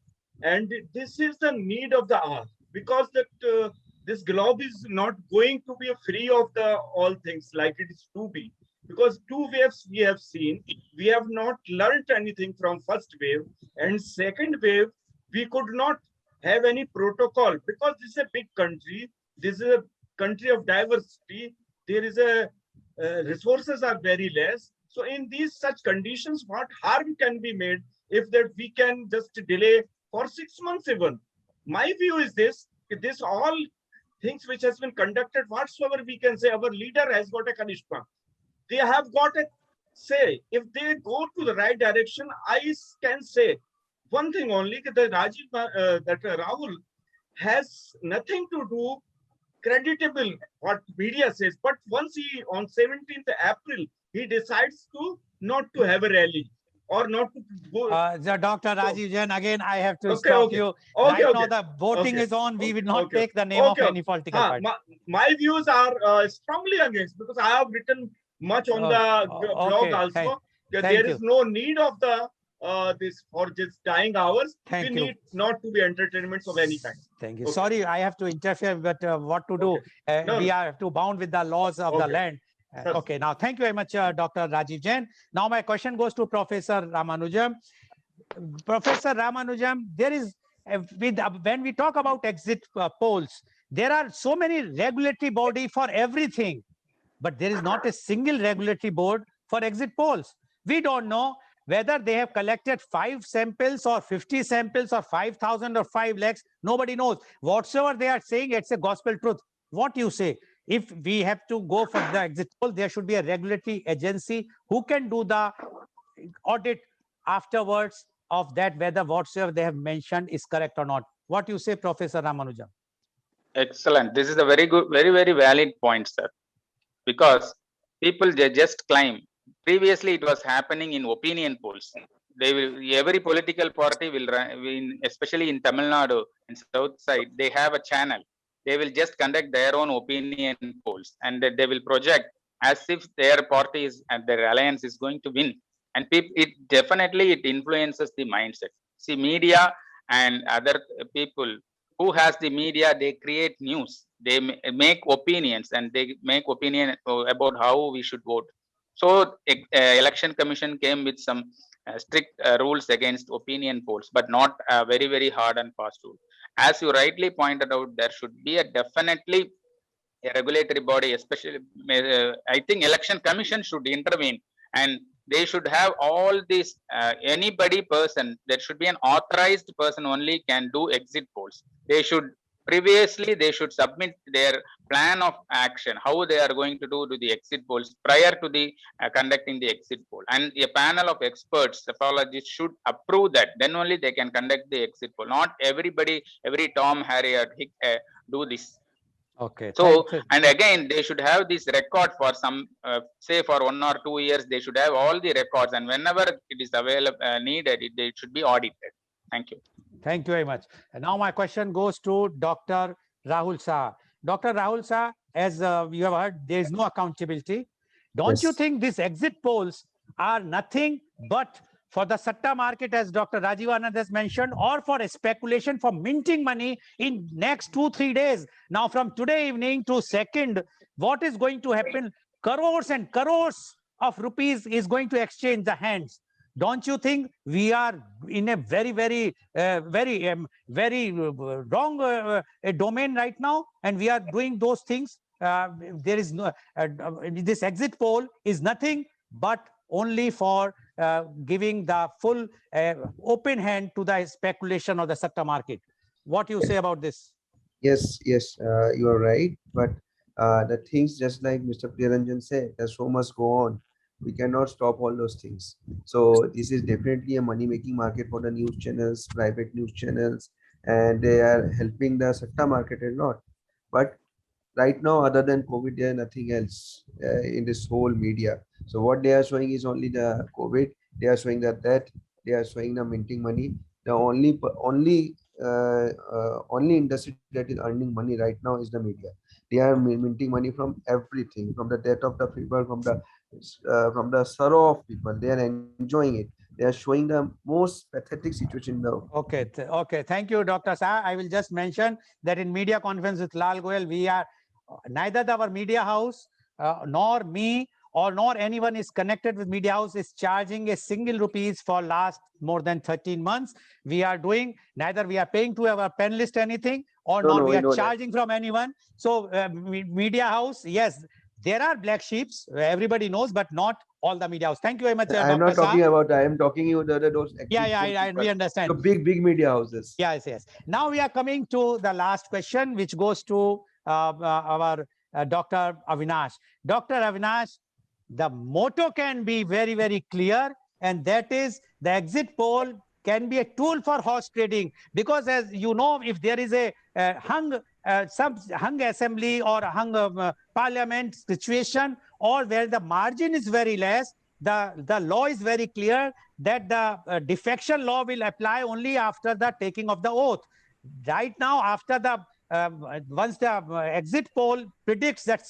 Speaker 3: And this is the need of the hour, because that this globe is not going to be free of the all things like it is to be. Because two waves we have seen, we have not learned anything from first wave, and second wave we could not have any protocol, because this is a big country. This is a country of diversity. There is a resources are very less. So in these such conditions, what harm can be made if that we can just delay for 6 months even? My view is this all things which has been conducted, whatsoever we can say, our leader has got a karishma. They have got a say. If they go to the right direction, I can say one thing only, that Rahul has nothing to do creditable what media says, but once he on 17th April he decides to not to have a rally or not to go.
Speaker 1: Dr. Rajiv Jain, again I have to
Speaker 3: Okay,
Speaker 1: stop
Speaker 3: okay.
Speaker 1: you.
Speaker 3: Okay,
Speaker 1: Right now
Speaker 3: okay.
Speaker 1: the voting
Speaker 3: Okay.
Speaker 1: is on. We will not
Speaker 3: Okay.
Speaker 1: take the name of
Speaker 3: Okay.
Speaker 1: any political party.
Speaker 3: My views are strongly against, because I have written much on the blog
Speaker 1: okay.
Speaker 3: also. That
Speaker 1: Thank
Speaker 3: there is no need of the this for just dying hours.
Speaker 1: Thank
Speaker 3: we
Speaker 1: you.
Speaker 3: need not to be entertainments of any kind.
Speaker 1: Thank you.
Speaker 3: Okay.
Speaker 1: Sorry, I have to interfere, but what to do?
Speaker 3: No,
Speaker 1: We
Speaker 3: no.
Speaker 1: are to bound with the laws of the
Speaker 3: Okay.
Speaker 1: land. Okay, now thank you very much, Dr. Rajiv Jain. Now my question goes to Professor Ramanujam. Professor Ramanujam, there is, when we talk about exit polls, there are so many regulatory body for everything, but there is not a single regulatory board for exit polls. We don't know whether they have collected 5 samples or 50 samples or 5,000 or 5 lakhs. Nobody knows. Whatsoever they are saying, it's a gospel truth. What you say? If we have to go for the exit poll, there should be a regulatory agency who can do the audit afterwards of that, whether whatsoever they have mentioned is correct or not. What you say, Professor Ramanujam?
Speaker 4: Excellent. This is a very good, very, very valid point, sir. Because people, they just claim. Previously, it was happening in opinion polls. They will, every political party will run, especially in Tamil Nadu and south side, they have a channel. They will just conduct their own opinion polls, and they will project as if their party is and their alliance is going to win. And people, it definitely it influences the mindset. See, media and other people who has the media, they create news, they make opinions, and they make opinion about how we should vote. So election commission came with some strict rules against opinion polls, but not a very, very hard and fast rule. As you rightly pointed out, there should be a definitely a regulatory body, especially I think election commission should intervene, and they should have all this anybody person, there should be an authorized person only can do exit polls. They should previously they should submit their plan of action, how they are going to do the exit polls prior to the conducting the exit poll, and a panel of experts, pathologists should approve that, then only they can conduct the exit poll. Not everybody, every Tom, Harry or Hick do this.
Speaker 1: Okay.
Speaker 4: So, and again, they should have this record for some, say for 1 or 2 years, they should have all the records, and whenever it is available, needed, it should be audited. Thank you.
Speaker 1: Thank you very much. And now my question goes to Dr. Rahul Shah. Dr. Rahul Shah, as you have heard, there is no accountability. Don't you
Speaker 5: Yes.
Speaker 1: think these exit polls are nothing but for the Satta market, as Dr. Rajiv Anand has mentioned, or for a speculation for minting money in next 2-3 days? Now, from today evening to 2nd, what is going to happen? Crores and crores of rupees is going to exchange the hands. Don't you think we are in a very, very, very wrong domain right now, and we are doing those things? There is no this exit poll is nothing but only for giving the full open hand to the speculation of the Satta market. What do you say about this?
Speaker 5: Yes, yes, you are right. But the things, just like Mr. Priyaranjan said, the show must go on. We cannot stop all those things. So this is definitely a money-making market for the news channels, private news channels, and they are helping the Satta market a lot. But right now, other than COVID, there is nothing else in this whole media. So what they are showing is only the COVID. They are showing that they are showing the minting money. The only industry that is earning money right now is the media. They are minting money from everything, from the death of the people, from the sorrow of people. They are enjoying it. They are showing the most pathetic situation in the
Speaker 1: Okay, okay. Thank you, Dr. Shah. I will just mention that in media conference with Lal Goyal, we are neither our media house nor me or nor anyone is connected with media house is charging a single rupees for last more than 13 months. We are doing neither we are paying to our panelist anything or
Speaker 5: No,
Speaker 1: nor
Speaker 5: no,
Speaker 1: we
Speaker 5: we
Speaker 1: are
Speaker 5: know that.
Speaker 1: charging from anyone. So media house, yes, there are black sheeps. Everybody knows, but not all the media house. Thank you very much,
Speaker 5: I am
Speaker 1: Dr.
Speaker 5: not
Speaker 1: Shah.
Speaker 5: talking about. I am talking you those
Speaker 1: Yeah,
Speaker 5: exit poll
Speaker 1: we
Speaker 5: people.
Speaker 1: understand.
Speaker 5: The big media houses.
Speaker 1: Yes, yes. Now we are coming to the last question, which goes to our Dr. Avinash. Dr. Avinash, the motto can be very, very clear, and that is the exit poll can be a tool for horse trading, because as you know, if there is a hung assembly or hung parliament situation, or where the margin is very less, the law is very clear that the defection law will apply only after the taking of the oath. Right now, after the once the exit poll predicts that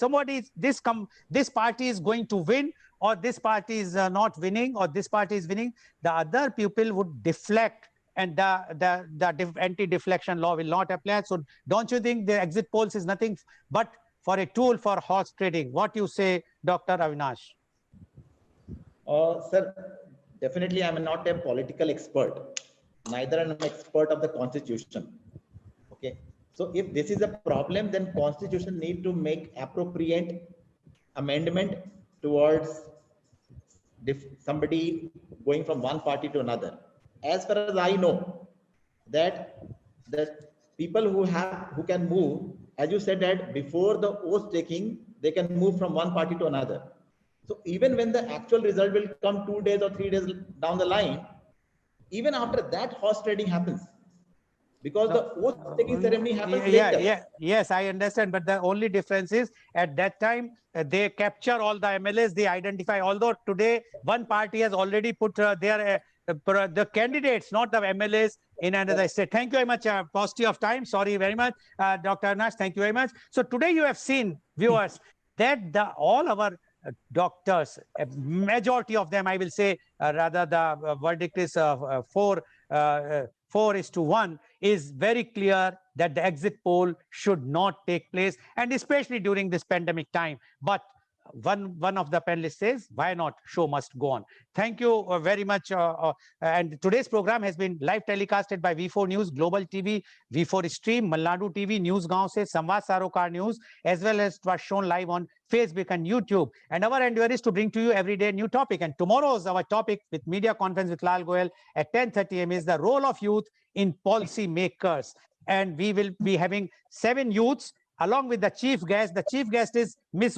Speaker 1: this party is going to win, or this party is not winning, or this party is winning, the other people would deflect, and the anti-deflection law will not apply. So don't you think the exit polls is nothing but for a tool for horse trading? What you say, Dr. Avinash?
Speaker 6: Sir, definitely I'm not a political expert, neither am an expert of the constitution. Okay, so if this is a problem, then constitution need to make appropriate amendment towards somebody going from one party to another. As far as I know, that the people who can move, as you said, that before the oath taking, they can move from one party to another. So even when the actual result will come 2 days or 3 days down the line, even after that, horse trading happens, because the oath taking ceremony happens later.
Speaker 1: Yes, I understand. But the only difference is at that time, they capture all the MLAs, they identify, although today one party has already put the candidates, not the MLAs, in another state. Thank you very much. Paucity of time. Sorry very much, Dr. Avinash. Thank you very much. So today you have seen, viewers, that all our doctors, a majority of them, I will say, rather the verdict is 4:1, is very clear that the exit poll should not take place, and especially during this pandemic time. But one of the panelists says, why not? Show must go on. Thank you very much. And today's program has been live telecasted by V4 News, Global TV, V4 Stream, Malnadu TV, News Gaon se, Samvad Sarokar News, as well as it was shown live on Facebook and YouTube. And our endeavor is to bring to you every day a new topic. And tomorrow's our topic with media conference with Lal Goyal at 10:30 a.m. is the role of youth in policy makers. And we will be having 7 youths along with the chief guest. The chief guest is Miss